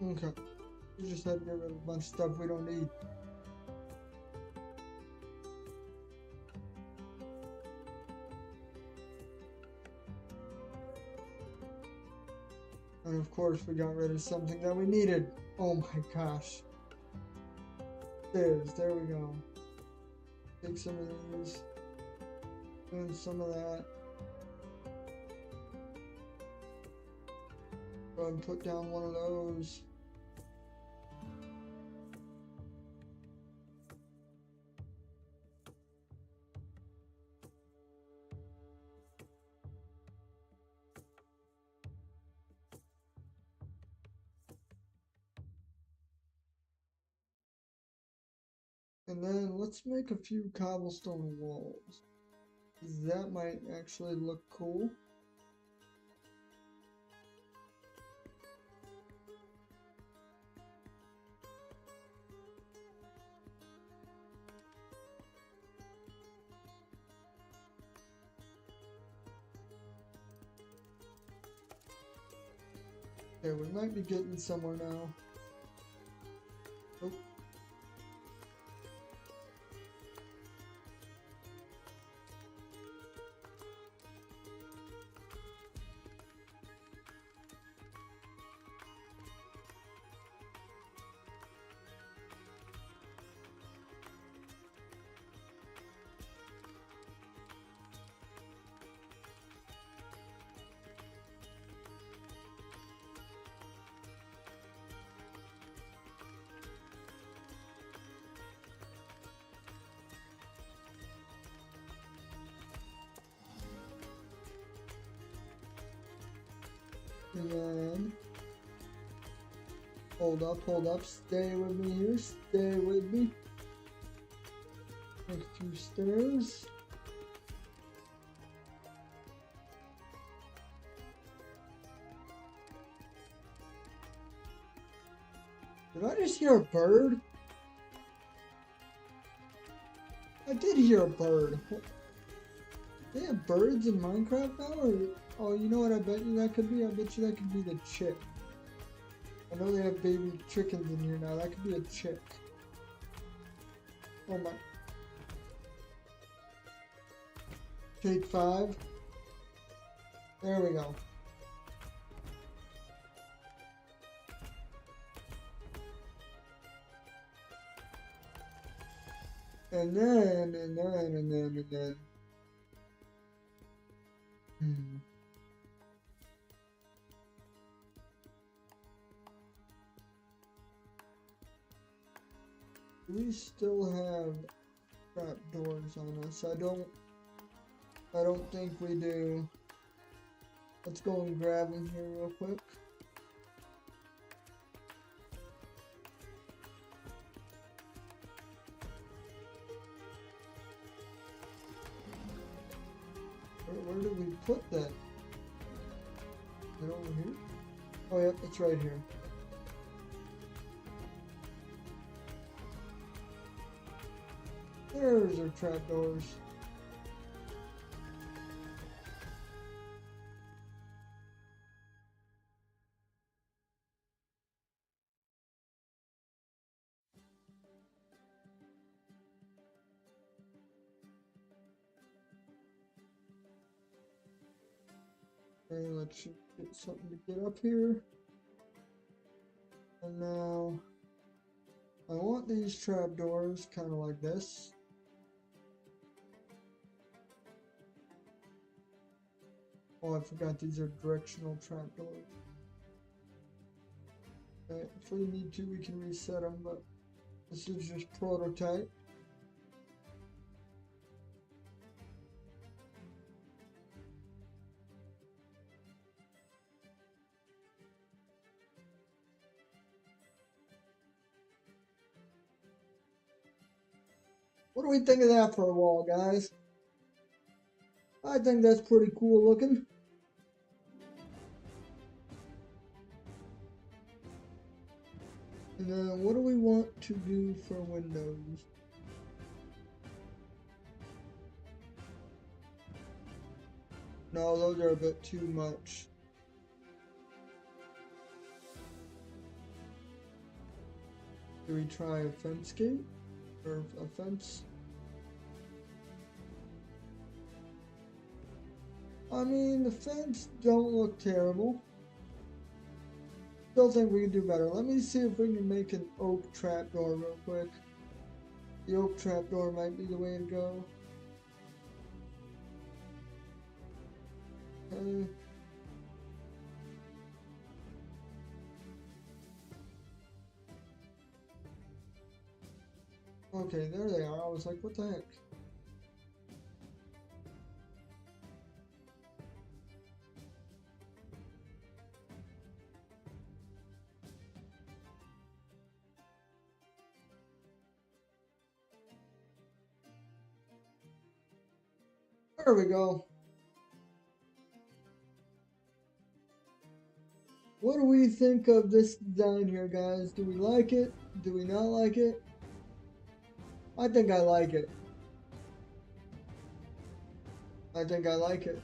Okay. We just had to get rid of a bunch of stuff we don't need. And of course we got rid of something that we needed. Oh my gosh. There we go. Take some of these. And some of that. Go ahead and put down one of those. And then let's make a few cobblestone walls. That might actually look cool. Okay, we might be getting somewhere now. Oh. And then, hold up, stay with me here, stay with me. Make a few stairs. Did I just hear a bird? I did hear a bird. They have birds in Minecraft now? Or, oh, you know what I bet you that could be? I bet you that could be the chick. I know they have baby chickens in here now. That could be a chick. Oh my. Take 5. There we go. And then. We still have trap doors on us. I don't think we do. Let's go and grab them here real quick. Where did we put that? Is it over here? Oh, yep, it's right here. There's our trapdoors. Okay, let's get something to get up here. And now I want these trapdoors kind of like this. Oh, I forgot these are directional trapdoors. If we need to, we can reset them, but this is just prototype. What do we think of that for a wall, guys? I think that's pretty cool looking. And then what do we want to do for windows? No, those are a bit too much. Do we try a fence gate? Or a fence? I mean, the fence don't look terrible. Still think we can do better. Let me see if we can make an oak trapdoor real quick. The oak trapdoor might be the way to go. Okay, there they are. I was like, what the heck? There we go. What do we think of this design here, guys? Do we like it? Do we not like it? I think I like it. I think I like it.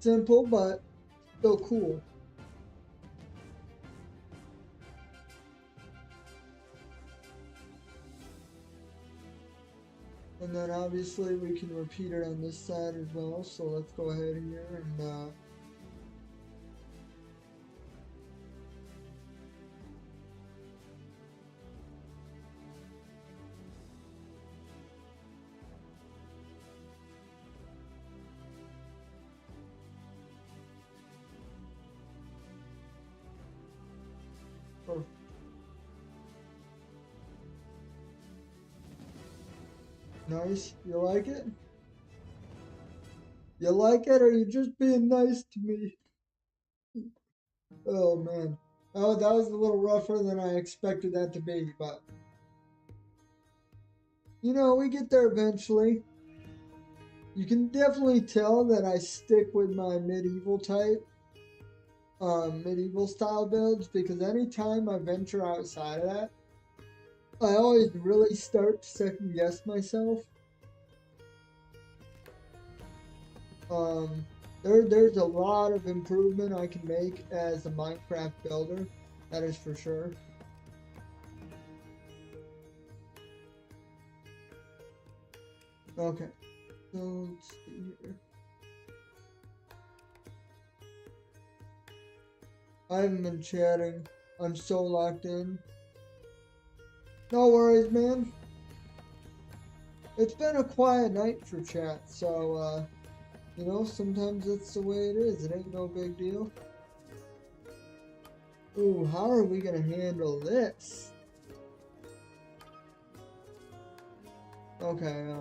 Simple, but still cool. And then obviously we can repeat it on this side as well. So let's go ahead here and nice. You like it? You like it, or are you just being nice to me? Oh man. Oh, that was a little rougher than I expected that to be, but you know, we get there eventually. You can definitely tell that I stick with my medieval type, medieval style builds, because anytime I venture outside of that, I always really start to second guess myself. There's a lot of improvement I can make as a Minecraft builder, that is for sure. Okay, so let's see here. I haven't been chatting. I'm so locked in. No worries, man. It's been a quiet night for chat, so, you know, sometimes it's the way it is. It ain't no big deal. Ooh, how are we gonna handle this? Okay,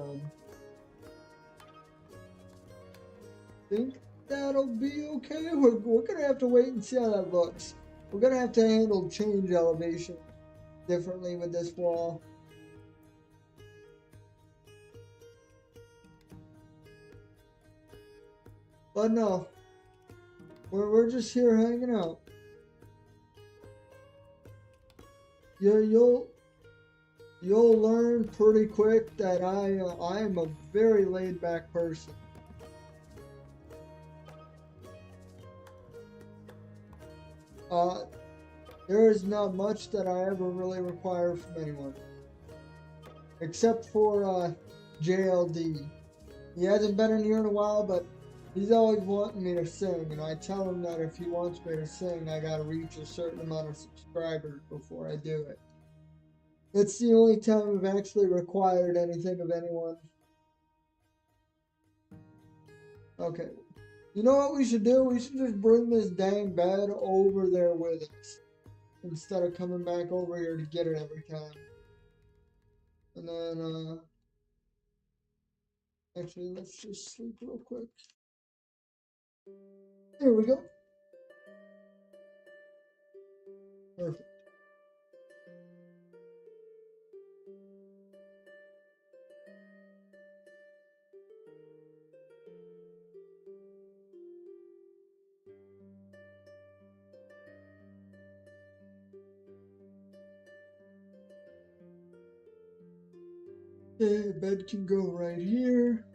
think that'll be okay. We're gonna have to wait and see how that looks. We're gonna have to handle change elevation differently with this wall. But no, we're just here hanging out. You'll learn pretty quick that I am a very laid back person. There is not much that I ever really require from anyone, except for JLD. He hasn't been in here in a while, but he's always wanting me to sing, and I tell him that if he wants me to sing, I gotta reach a certain amount of subscribers before I do it. That's the only time I've actually required anything of anyone. Okay. You know what we should do? We should just bring this dang bed over there with us instead of coming back over here to get it every time. And then, actually, let's just sleep real quick. Here we go. Perfect. Okay, bed can go right here.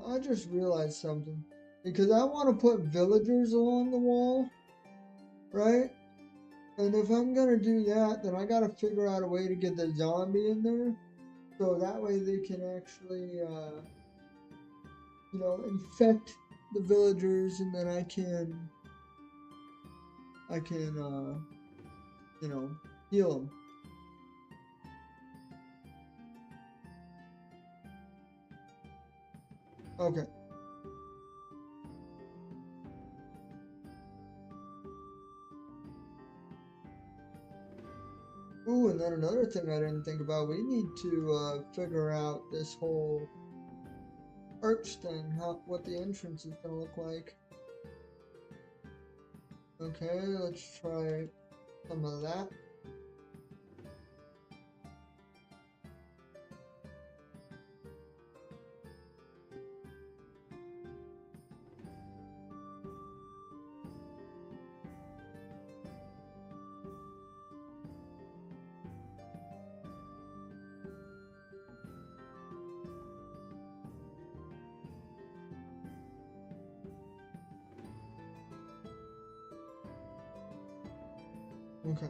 I just realized something. Because I want to put villagers along the wall, right? And if I'm gonna do that, then I gotta figure out a way to get the zombie in there. So that way they can actually, infect the villagers and then I can, heal them. Okay. Ooh, and then another thing I didn't think about, we need to figure out this whole arch thing, what the entrance is gonna look like. Okay, let's try some of that. Okay.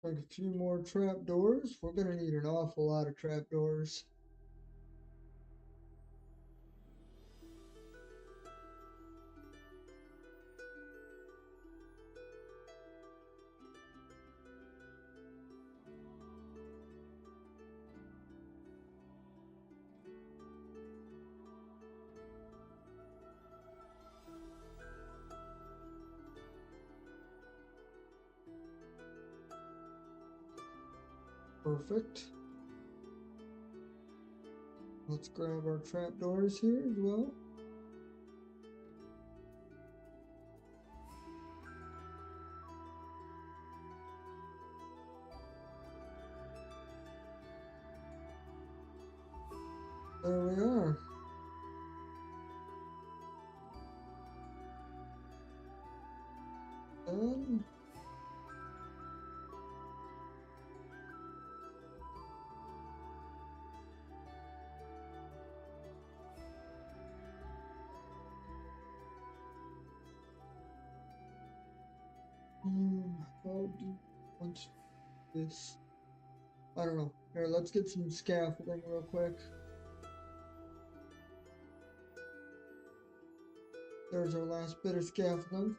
Like a few more trap doors. We're gonna need an awful lot of trap doors. Perfect. Let's grab our trap doors here as well. There we are. And how do you want this? I don't know. Here, let's get some scaffolding real quick. There's our last bit of scaffolding.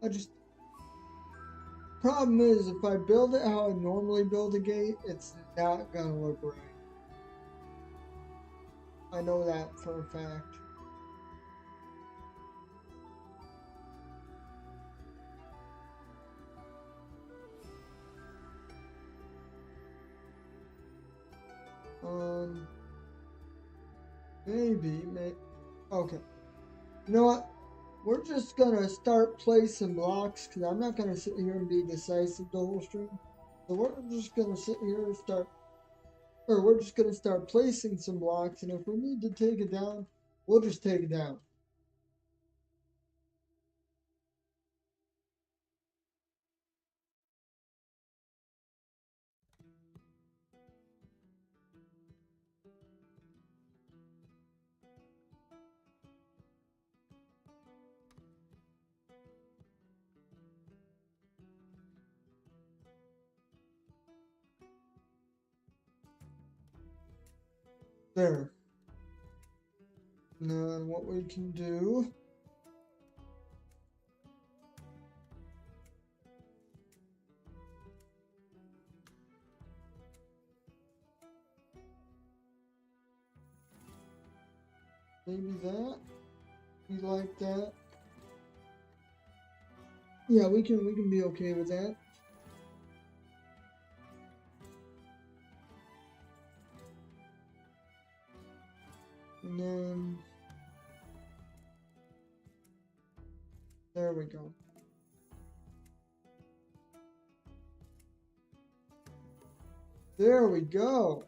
I just problem is, if I build it how I normally build a gate, it's not gonna look right. I know that for a fact. Maybe. Okay. You know what? We're just gonna start placing blocks because I'm not gonna sit here and be decisive the whole stream. So we're just gonna sit here and we're just gonna start placing some blocks, and if we need to take it down, we'll just take it down. There. Now what we can do. Maybe that. We like that. Yeah, we can be okay with that. And then there we go. There we go.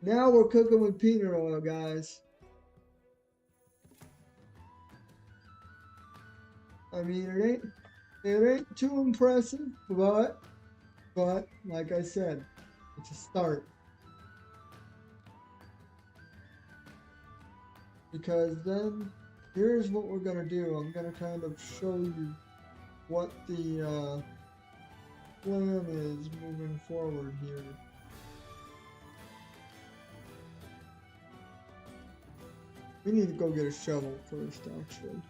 Now we're cooking with peanut oil, guys. I mean, it ain't too impressive, but like I said, it's a start. Because then here's what we're gonna do. I'm gonna kind of show you what the plan is moving forward here. We need to go get a shovel first, actually.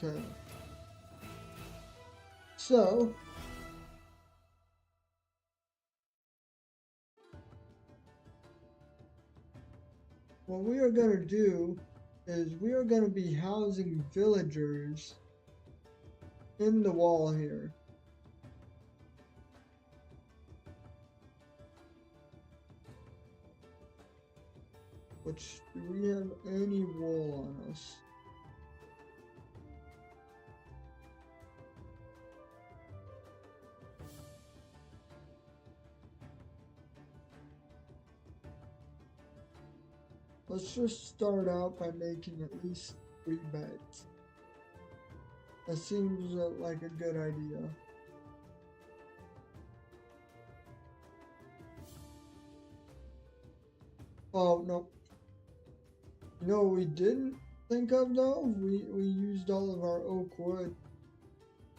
Okay. So, what we are going to do is we are going to be housing villagers in the wall here. Which, do we have any wool on us? Let's just start out by making at least 3 beds. That seems like a good idea. Oh, no. You know what we didn't think of, though? We used all of our oak wood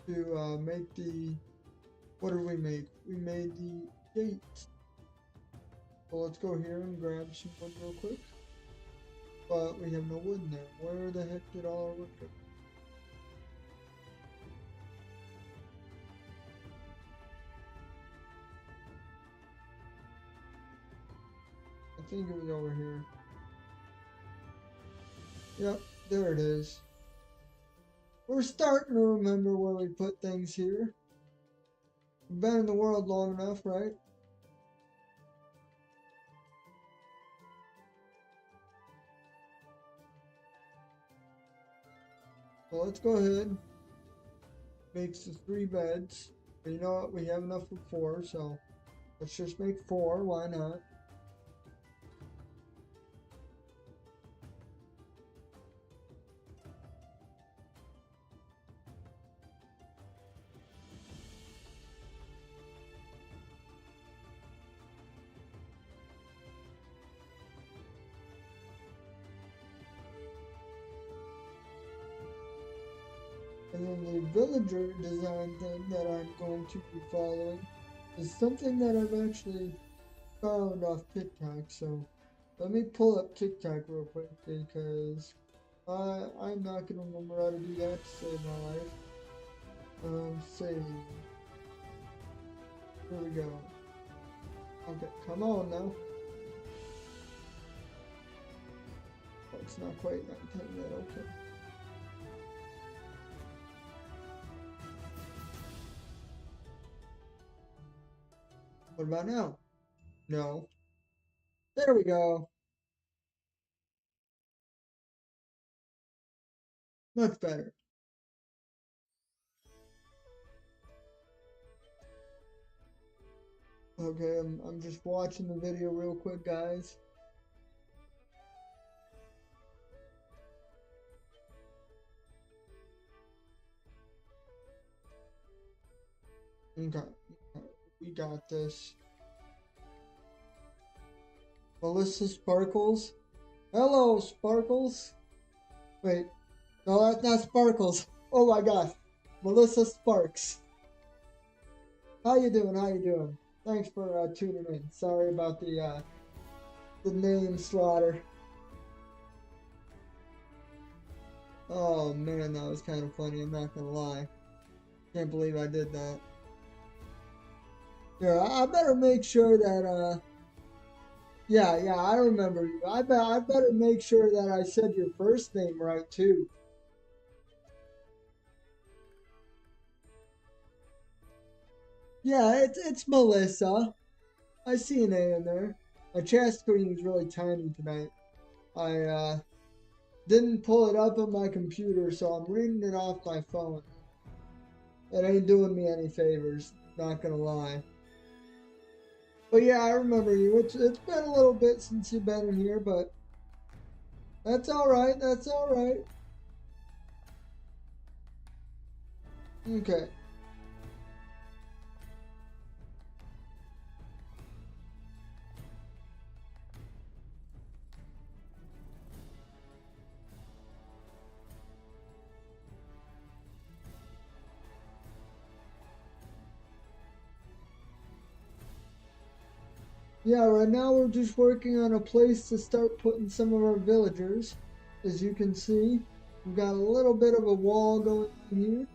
to make the... What did we make? We made the gates. So let's go here and grab some wood real quick. But we have no wood in there. Where the heck did all our wood go? I think it was over here. Yep, there it is. We're starting to remember where we put things here. We've been in the world long enough, right? So let's go ahead. Makes the 3 beds. But you know what? We have enough for 4, so let's just make 4. Why not? And then the villager design thing that I'm going to be following is something that I've actually found off TikTok. So let me pull up TikTok real quick because I'm not gonna remember how to do that to save my life. Save. Here we go. Okay, come on now. Oh, it's not quite 9:10 yet. Okay. What about now? No. There we go. Much better. Okay, I'm just watching the video real quick, guys. Okay, we got this. Melissa Sparkles. Hello, Sparkles. Wait, no, that's not Sparkles. Oh my gosh, Melissa Sparks. How you doing? How you doing? Thanks for tuning in. Sorry about the name slaughter. Oh man, that was kind of funny. I'm not gonna lie. Can't believe I did that. Yeah, I better make sure that yeah, I remember you. I better make sure that I said your first name right too. Yeah, it's Melissa. I see an A in there. My chat screen is really tiny tonight. I didn't pull it up on my computer, so I'm reading it off my phone. It ain't doing me any favors, not gonna lie. But yeah, I remember you. It's been a little bit since you've been in here, but that's all right. That's all right. Okay. Yeah, right now we're just working on a place to start putting some of our villagers. As you can see, we've got a little bit of a wall going on here.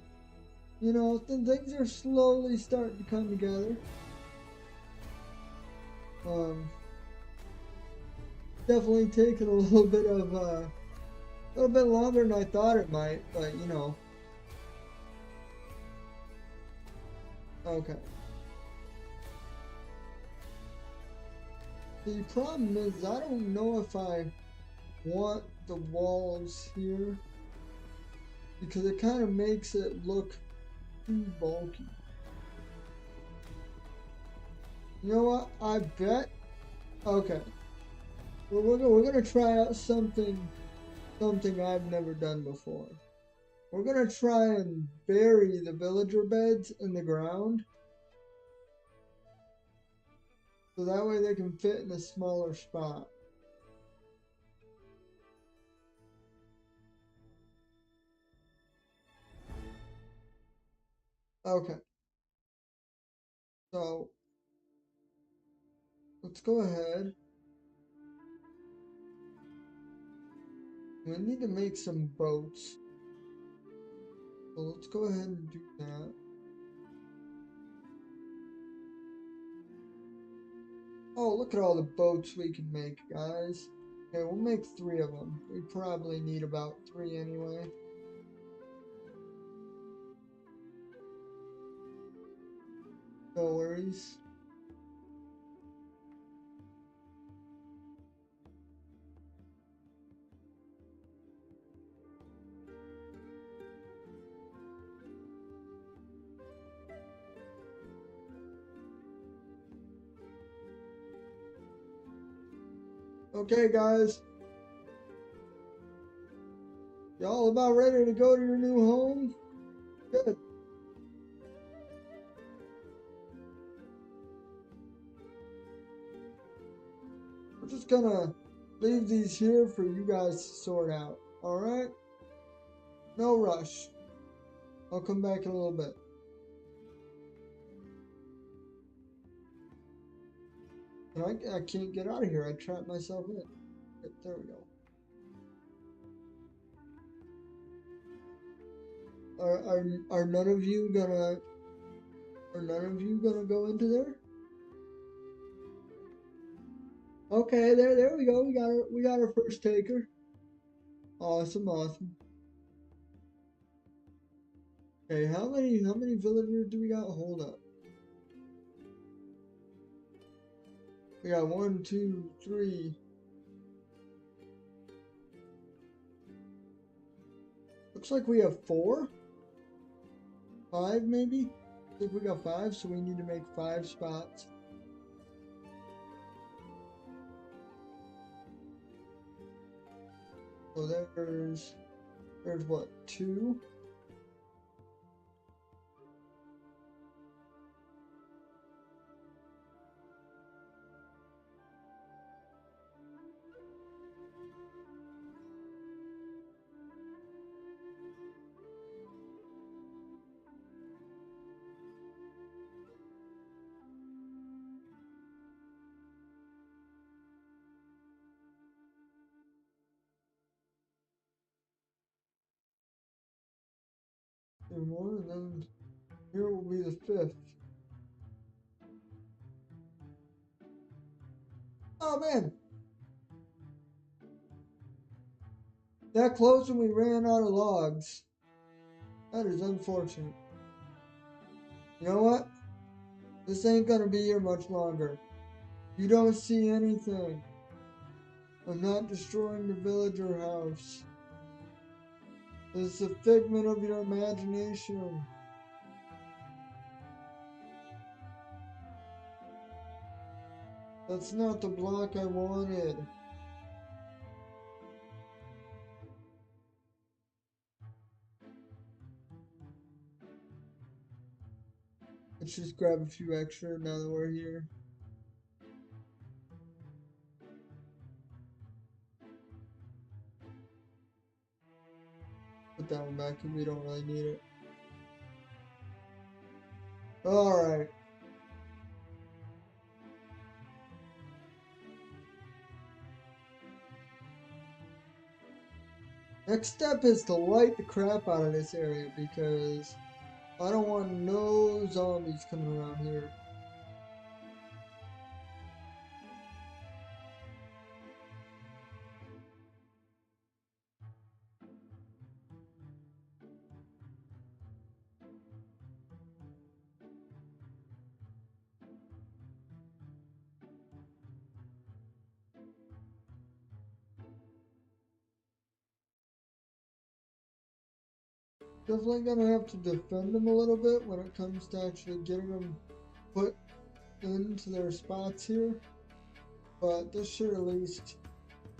You know, things are slowly starting to come together. Um, Definitely taking a little bit longer than I thought it might, but you know, okay. The problem is I don't know if I want the walls here because it kind of makes it look too bulky. You know what? I bet. Okay. Well, we're gonna try out something I've never done before. We're gonna try and bury the villager beds in the ground, so that way they can fit in a smaller spot. Okay. So let's go ahead. We need to make some boats. So let's go ahead and do that. Oh, look at all the boats we can make, guys. Okay, we'll make 3 of them. We probably need about 3 anyway. No worries. Okay, guys. Y'all about ready to go to your new home? Good. We're just gonna leave these here for you guys to sort out. Alright? No rush. I'll come back in a little bit. And I can't get out of here. I trapped myself in. There we go. Are none of you gonna go into there? Okay, there we go. We got our first taker. Awesome, awesome. Okay, how many villagers do we got? Hold up. We got 1, 2, 3. Looks like we have 4? 5 maybe? I think we got 5, so we need to make 5 spots. So there's what, 2? Two more, and then here will be the 5th. Oh man! That close and we ran out of logs. That is unfortunate. You know what? This ain't gonna be here much longer. You don't see anything. I'm not destroying the villager house. It's a figment of your imagination. That's not the block I wanted. Let's just grab a few extra now that we're here. Put that one back because we don't really need it. Alright. Next step is to light the crap out of this area because I don't want no zombies coming around here. Definitely gonna have to defend them a little bit when it comes to actually getting them put into their spots here. But this should at least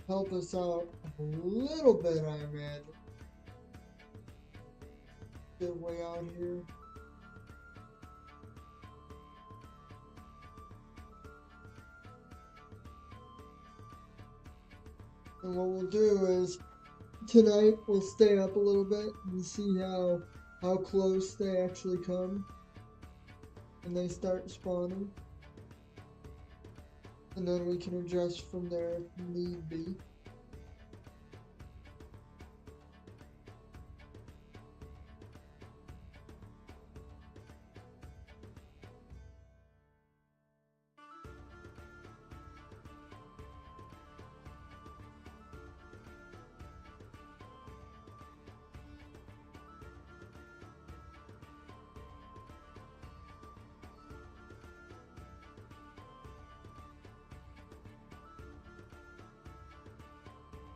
help us out a little bit, I imagine. Get way out here. And what we'll do is tonight we'll stay up a little bit and see how close they actually come and they start spawning. And then we can adjust from there if need be.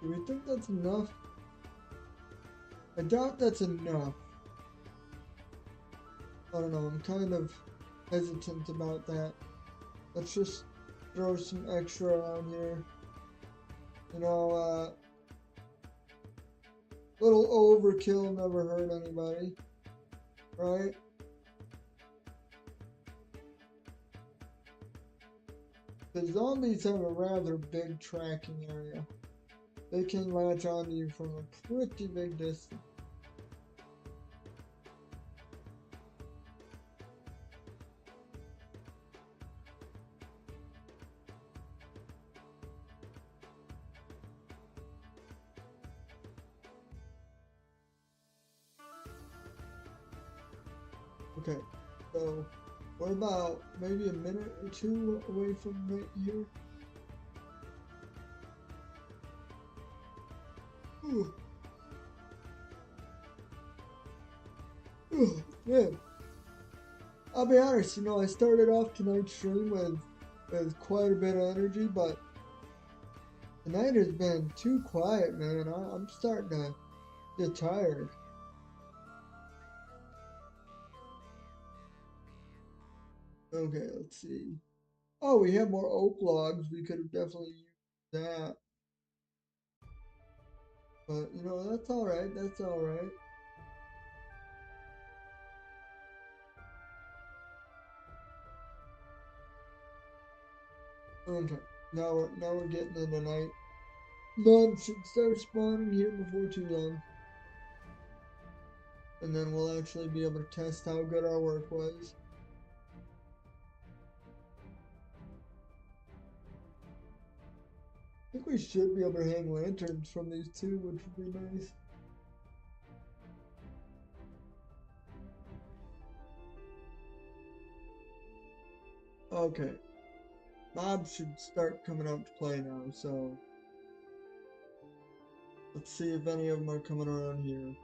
Do we think that's enough? I doubt that's enough. I don't know, I'm kind of hesitant about that. Let's just throw some extra around here. You know, little overkill never hurt anybody, right? The zombies have a rather big tracking area. They can latch onto you from a pretty big distance. Okay, so we're about maybe a minute or two away from right here. Ooh. Ooh, man, I'll be honest, you know, I started off tonight's stream with quite a bit of energy, but tonight has been too quiet, man. I'm starting to get tired. Okay, let's see. Oh, we have more oak logs. We could have definitely used that. But, you know, that's alright. That's alright. Okay, now we're getting in the night. None should start spawning here before too long. And then we'll actually be able to test how good our work was. I think we should be able to hang lanterns from these two, which would be nice. Okay. Mobs should start coming out to play now, so let's see if any of them are coming around here.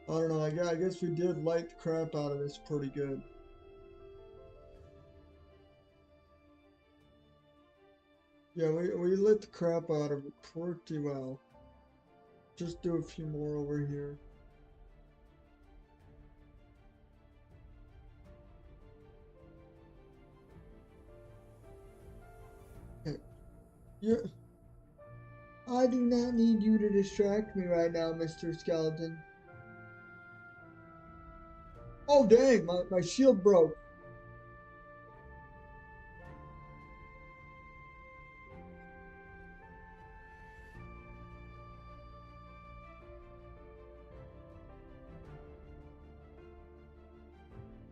I don't know, I guess we did light the crap out of this pretty good. Yeah, we lit the crap out of it pretty well. Just do a few more over here. Okay. I do not need you to distract me right now, Mr. Skeleton. Oh dang, my shield broke.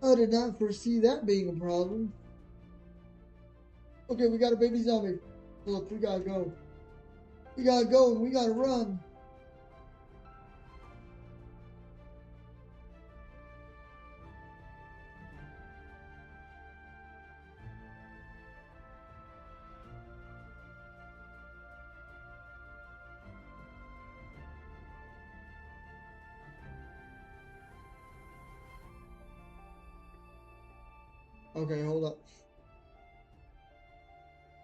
I did not foresee that being a problem. Okay, we got a baby zombie. Look, we gotta go. We gotta go and we gotta run. Okay, hold up.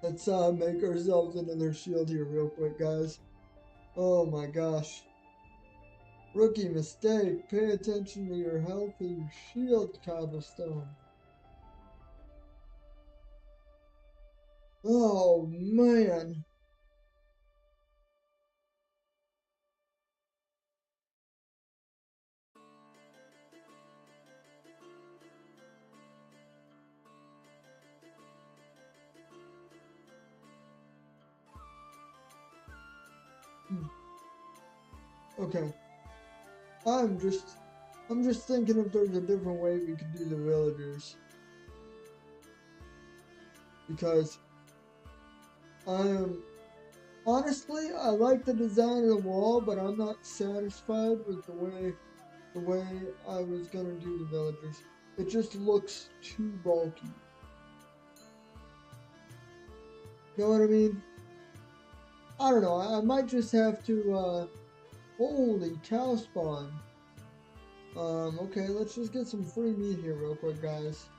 Let's make ourselves another shield here real quick, guys. Oh my gosh. Rookie mistake. Pay attention to your health and your shield, cobblestone. Oh man. Okay. I'm just thinking if there's a different way we could do the villagers. Because honestly, I like the design of the wall, but I'm not satisfied with the way I was gonna do the villagers. It just looks too bulky. You know what I mean? I don't know. I might just have to. Holy cow spawn. Okay, let's just get some free meat here real quick, guys.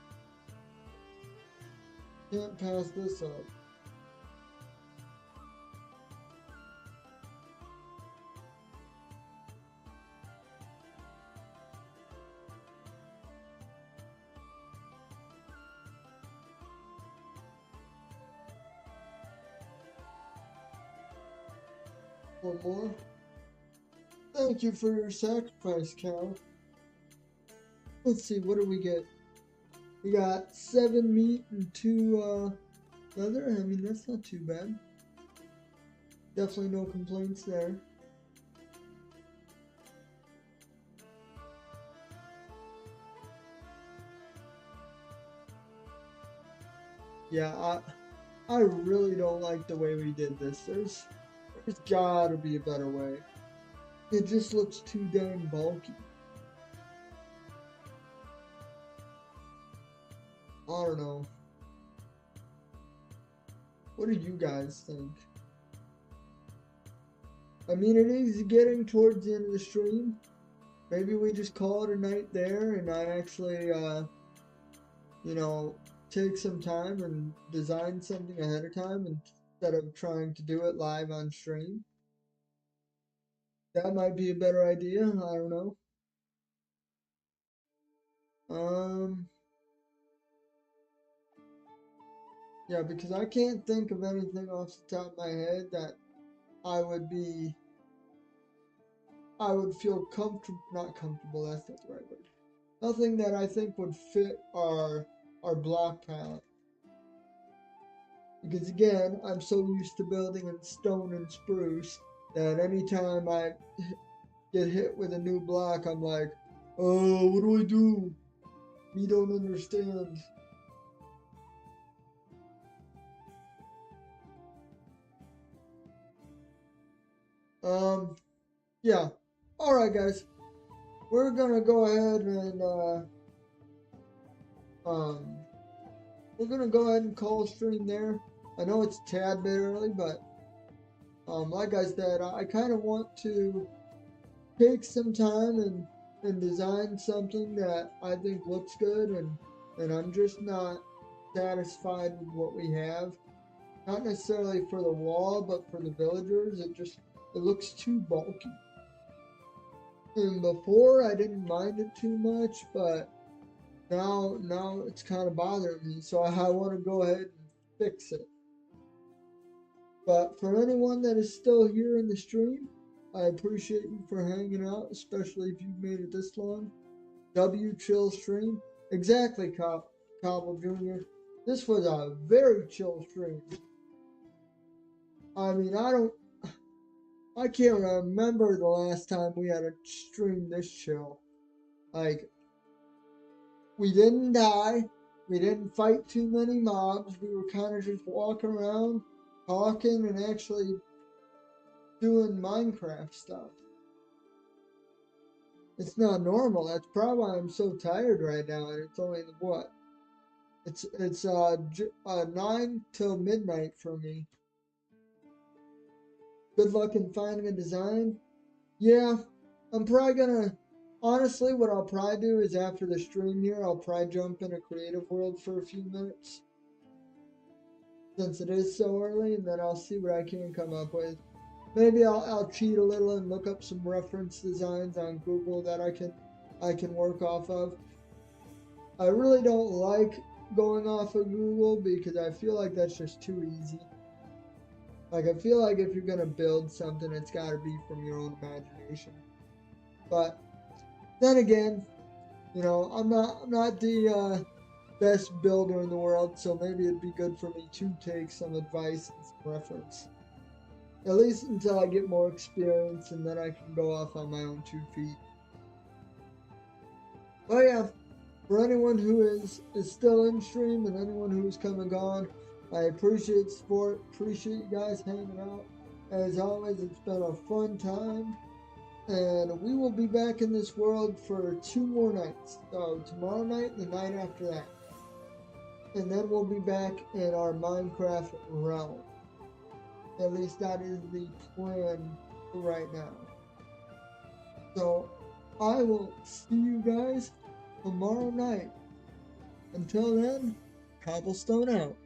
Can't pass this up. One more. Thank you for your sacrifice, cow. Let's see, what do we get? We got 7 meat and 2 leather. I mean, that's not too bad. Definitely no complaints there. Yeah, I really don't like the way we did this. There's gotta be a better way. It just looks too dang bulky. I don't know. What do you guys think? I mean, it is getting towards the end of the stream. Maybe we just call it a night there and I actually, you know, take some time and design something ahead of time instead of trying to do it live on stream. That might be a better idea. I don't know. Um, yeah, because I can't think of anything off the top of my head that I would be, I would feel comfortable, not comfortable, that's not the right word. Nothing that I think would fit our block palette. Because again, I'm so used to building in stone and spruce that anytime I get hit with a new block, I'm like, oh, what do I do? You don't understand. Um, yeah. Alright, guys. We're gonna go ahead and, um, we're gonna go ahead and call a stream there. I know it's a tad bit early, but, like I said, I kind of want to take some time and design something that I think looks good and I'm just not satisfied with what we have. Not necessarily for the wall, but for the villagers, it looks too bulky. And before I didn't mind it too much, but now it's kind of bothering me, so I want to go ahead and fix it. But for anyone that is still here in the stream, I appreciate you for hanging out, especially if you've made it this long. W chill stream. Exactly, Cobble Jr. This was a very chill stream. I mean, I can't remember the last time we had a stream this chill. Like, we didn't die. We didn't fight too many mobs. We were kind of just walking around, talking, and actually doing Minecraft stuff. It's not normal. That's probably why I'm so tired right now. And it's only what? It's 9 till midnight for me. Good luck in finding a design. Yeah, I'm probably gonna. Honestly, what I'll probably do is after the stream here, I'll probably jump in a creative world for a few minutes. Since it is so early, and then I'll see what I can come up with. Maybe I'll cheat a little and look up some reference designs on Google that I can work off of. I really don't like going off of Google because I feel like that's just too easy. Like I feel like if you're gonna build something, it's gotta be from your own imagination. But then again, you know, I'm not the best builder in the world, so maybe it'd be good for me to take some advice and some reference. At least until I get more experience and then I can go off on my own 2 feet. But yeah, for anyone who is still in stream and anyone who's come and gone, I appreciate support, appreciate you guys hanging out. As always, it's been a fun time. And we will be back in this world for 2 more nights. So tomorrow night and the night after that. And then we'll be back in our Minecraft realm. At least that is the plan right now. So I will see you guys tomorrow night. Until then, Cobblestone out.